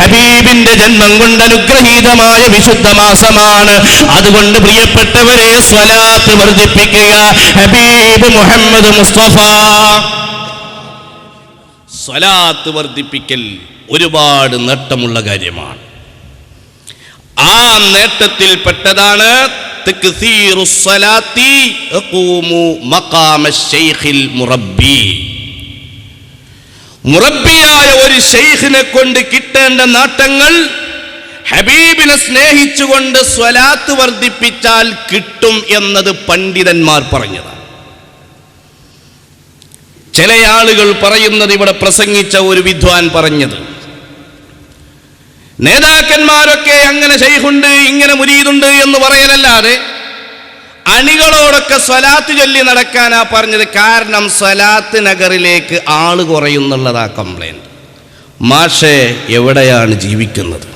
ഹബീബിന്റെ ജന്മം കൊണ്ട് അനുഗ്രഹീതമായ വിശുദ്ധ മാസമാണ്. അതുകൊണ്ട് പ്രിയപ്പെട്ടവരെ, സ്വലാത്ത് വർദ്ധിപ്പിക്കുക. ഹബീബ് മുഹമ്മദ് മുസ്തഫ. സ്വലാത്ത് വർദ്ധിപ്പിക്കൽ ഒരുപാട് നേട്ടമുള്ള കാര്യമാണ്. ആ നേട്ടത്തിൽ പെട്ടതാണ് തക്സീറുസ് സ്വലാത്തി യഖൂമു മഖാമ ശൈഖിൽ മുറബ്ബി. മുറബ്ബിയായ ഒരു ശൈഖിനെ കൊണ്ട് കിട്ടേണ്ട നേട്ടങ്ങൾ ഹബീബിനെ സ്നേഹിച്ചുകൊണ്ട് സ്വലാത്ത് വർദ്ധിപ്പിച്ചാൽ കിട്ടും എന്നത് പണ്ഡിതന്മാർ പറഞ്ഞതാണ്. ചില ആളുകൾ പറയുന്നത്, ഇവിടെ പ്രസംഗിച്ച ഒരു വിദ്വാൻ പറഞ്ഞത്, നേതാക്കന്മാരൊക്കെ അങ്ങനെ ശൈഖുണ്ട്, ഇങ്ങനെ മുരീദുണ്ട് എന്ന് പറയലല്ലാതെ അണികളോടൊക്കെ സ്വലാത്ത് ചൊല്ലി നടക്കാനാ പറഞ്ഞത്. കാരണം സ്വലാത്ത് നഗറിലേക്ക് ആള് കുറയുന്നുള്ളതാ കംപ്ലൈന്റ്. മാഷെ എവിടെയാണ് ജീവിക്കുന്നത്?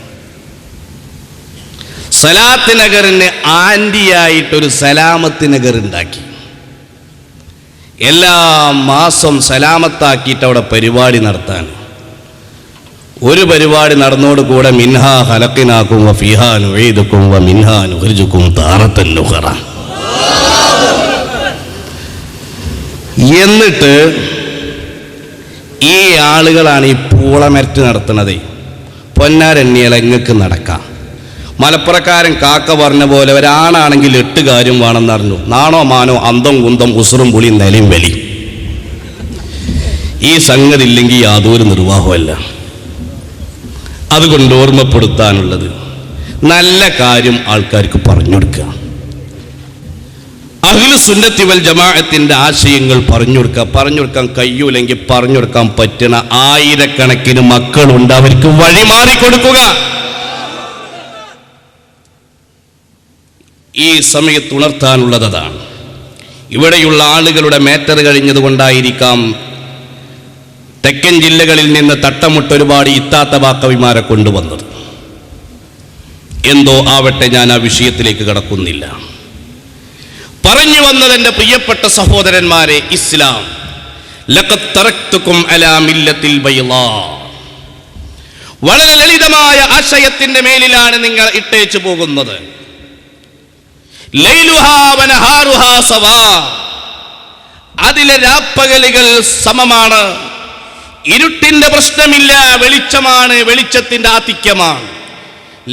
സലാത്ത് നഗറിന് ആൻറ്റിയായിട്ടൊരു സലാമത്ത് നഗർ ഉണ്ടാക്കി, എല്ലാ മാസം സലാമത്താക്കിയിട്ട് അവിടെ പരിപാടി നടത്താൻ. ഒരു പരിപാടി നടന്നോടുകൂടെ മിൻഹാ ഖലഖനാകും വ ഫീഹാ നുഈദുകും വ മിൻഹാ നുഖ്രിജുകും താറത്തൻ നുഖറ. എന്നിട്ട് ഈ ആളുകളാണ് ഈ പൂളമരറ്റ് നടത്തുന്നത്. പൊന്നാരണ്ണിയല ഇങ്ങക്ക് നടക്കാം. മലപ്പുറക്കാരൻ കാക്ക പറഞ്ഞ പോലെ ഒരാണാണെങ്കിൽ 8 കാര്യം വേണമെന്ന് അറിഞ്ഞു. നാണോ മാനോ അന്തം കുന്തം ഉസുറും പുളി നിലയും വലി. ഈ സംഗതി ഇല്ലെങ്കിൽ യാതൊരു നിർവാഹമല്ല. അതുകൊണ്ട് ഓർമ്മപ്പെടുത്താനുള്ളത്, നല്ല കാര്യം ആൾക്കാർക്ക് പറഞ്ഞു കൊടുക്കുക. അഹ്ലുസുന്നത്തി വൽ ജമാഅത്തിന്റെ ആശയങ്ങൾ പറഞ്ഞു കൊടുക്കാൻ കഴിയൂലെങ്കിൽ പറഞ്ഞു കൊടുക്കാൻ പറ്റുന്ന ആയിരക്കണക്കിന് മക്കളുണ്ട്, അവർക്ക് വഴിമാറി കൊടുക്കുക. ഈ സമയത്ത് ഉണർത്താനുള്ളത് അതാണ്. ഇവിടെയുള്ള ആളുകളുടെ മേറ്റർ കഴിഞ്ഞതുകൊണ്ടായിരിക്കാം തെക്കൻ ജില്ലകളിൽ നിന്ന് തട്ടമുട്ട് ഒരുപാട് ഇത്താത്ത ബാക്കവിമാരെ കൊണ്ടുവന്നത്. എന്തോ ആവട്ടെ, ഞാൻ ആ വിഷയത്തിലേക്ക് കടക്കുന്നില്ല. പറഞ്ഞു വന്നത്, എൻ്റെ പ്രിയപ്പെട്ട സഹോദരന്മാരെ, ഇസ്ലാം ലഖദ് തറക്തുകും അലാ മില്ലത്തിൽ ബൈളാ, വളരെ ലളിതമായ ആശയത്തിന്റെ മേലിലാണ് നിങ്ങൾ ഇട്ടേച്ചു പോകുന്നത്. ലൈലുഹാ വനഹാറുഹാ സവാ, അതിലെ രാപ്പകലുകൾ സമമാണ്. ഇരുട്ടിന്റെ പ്രശ്നമില്ല, വെളിച്ചമാണ്, വെളിച്ചത്തിന്റെ ആധിക്യമാണ്.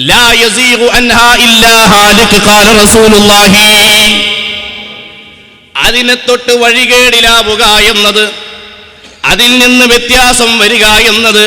ലാ യസീഗു അൻഹാ ഇല്ലാ ഹാലിക് ഖാല റസൂലുള്ളാഹി. അതിനെ തൊട്ട് വഴികേടിലാവുക എന്നത്, അതിൽ നിന്ന് വ്യത്യാസം വരിക എന്നത്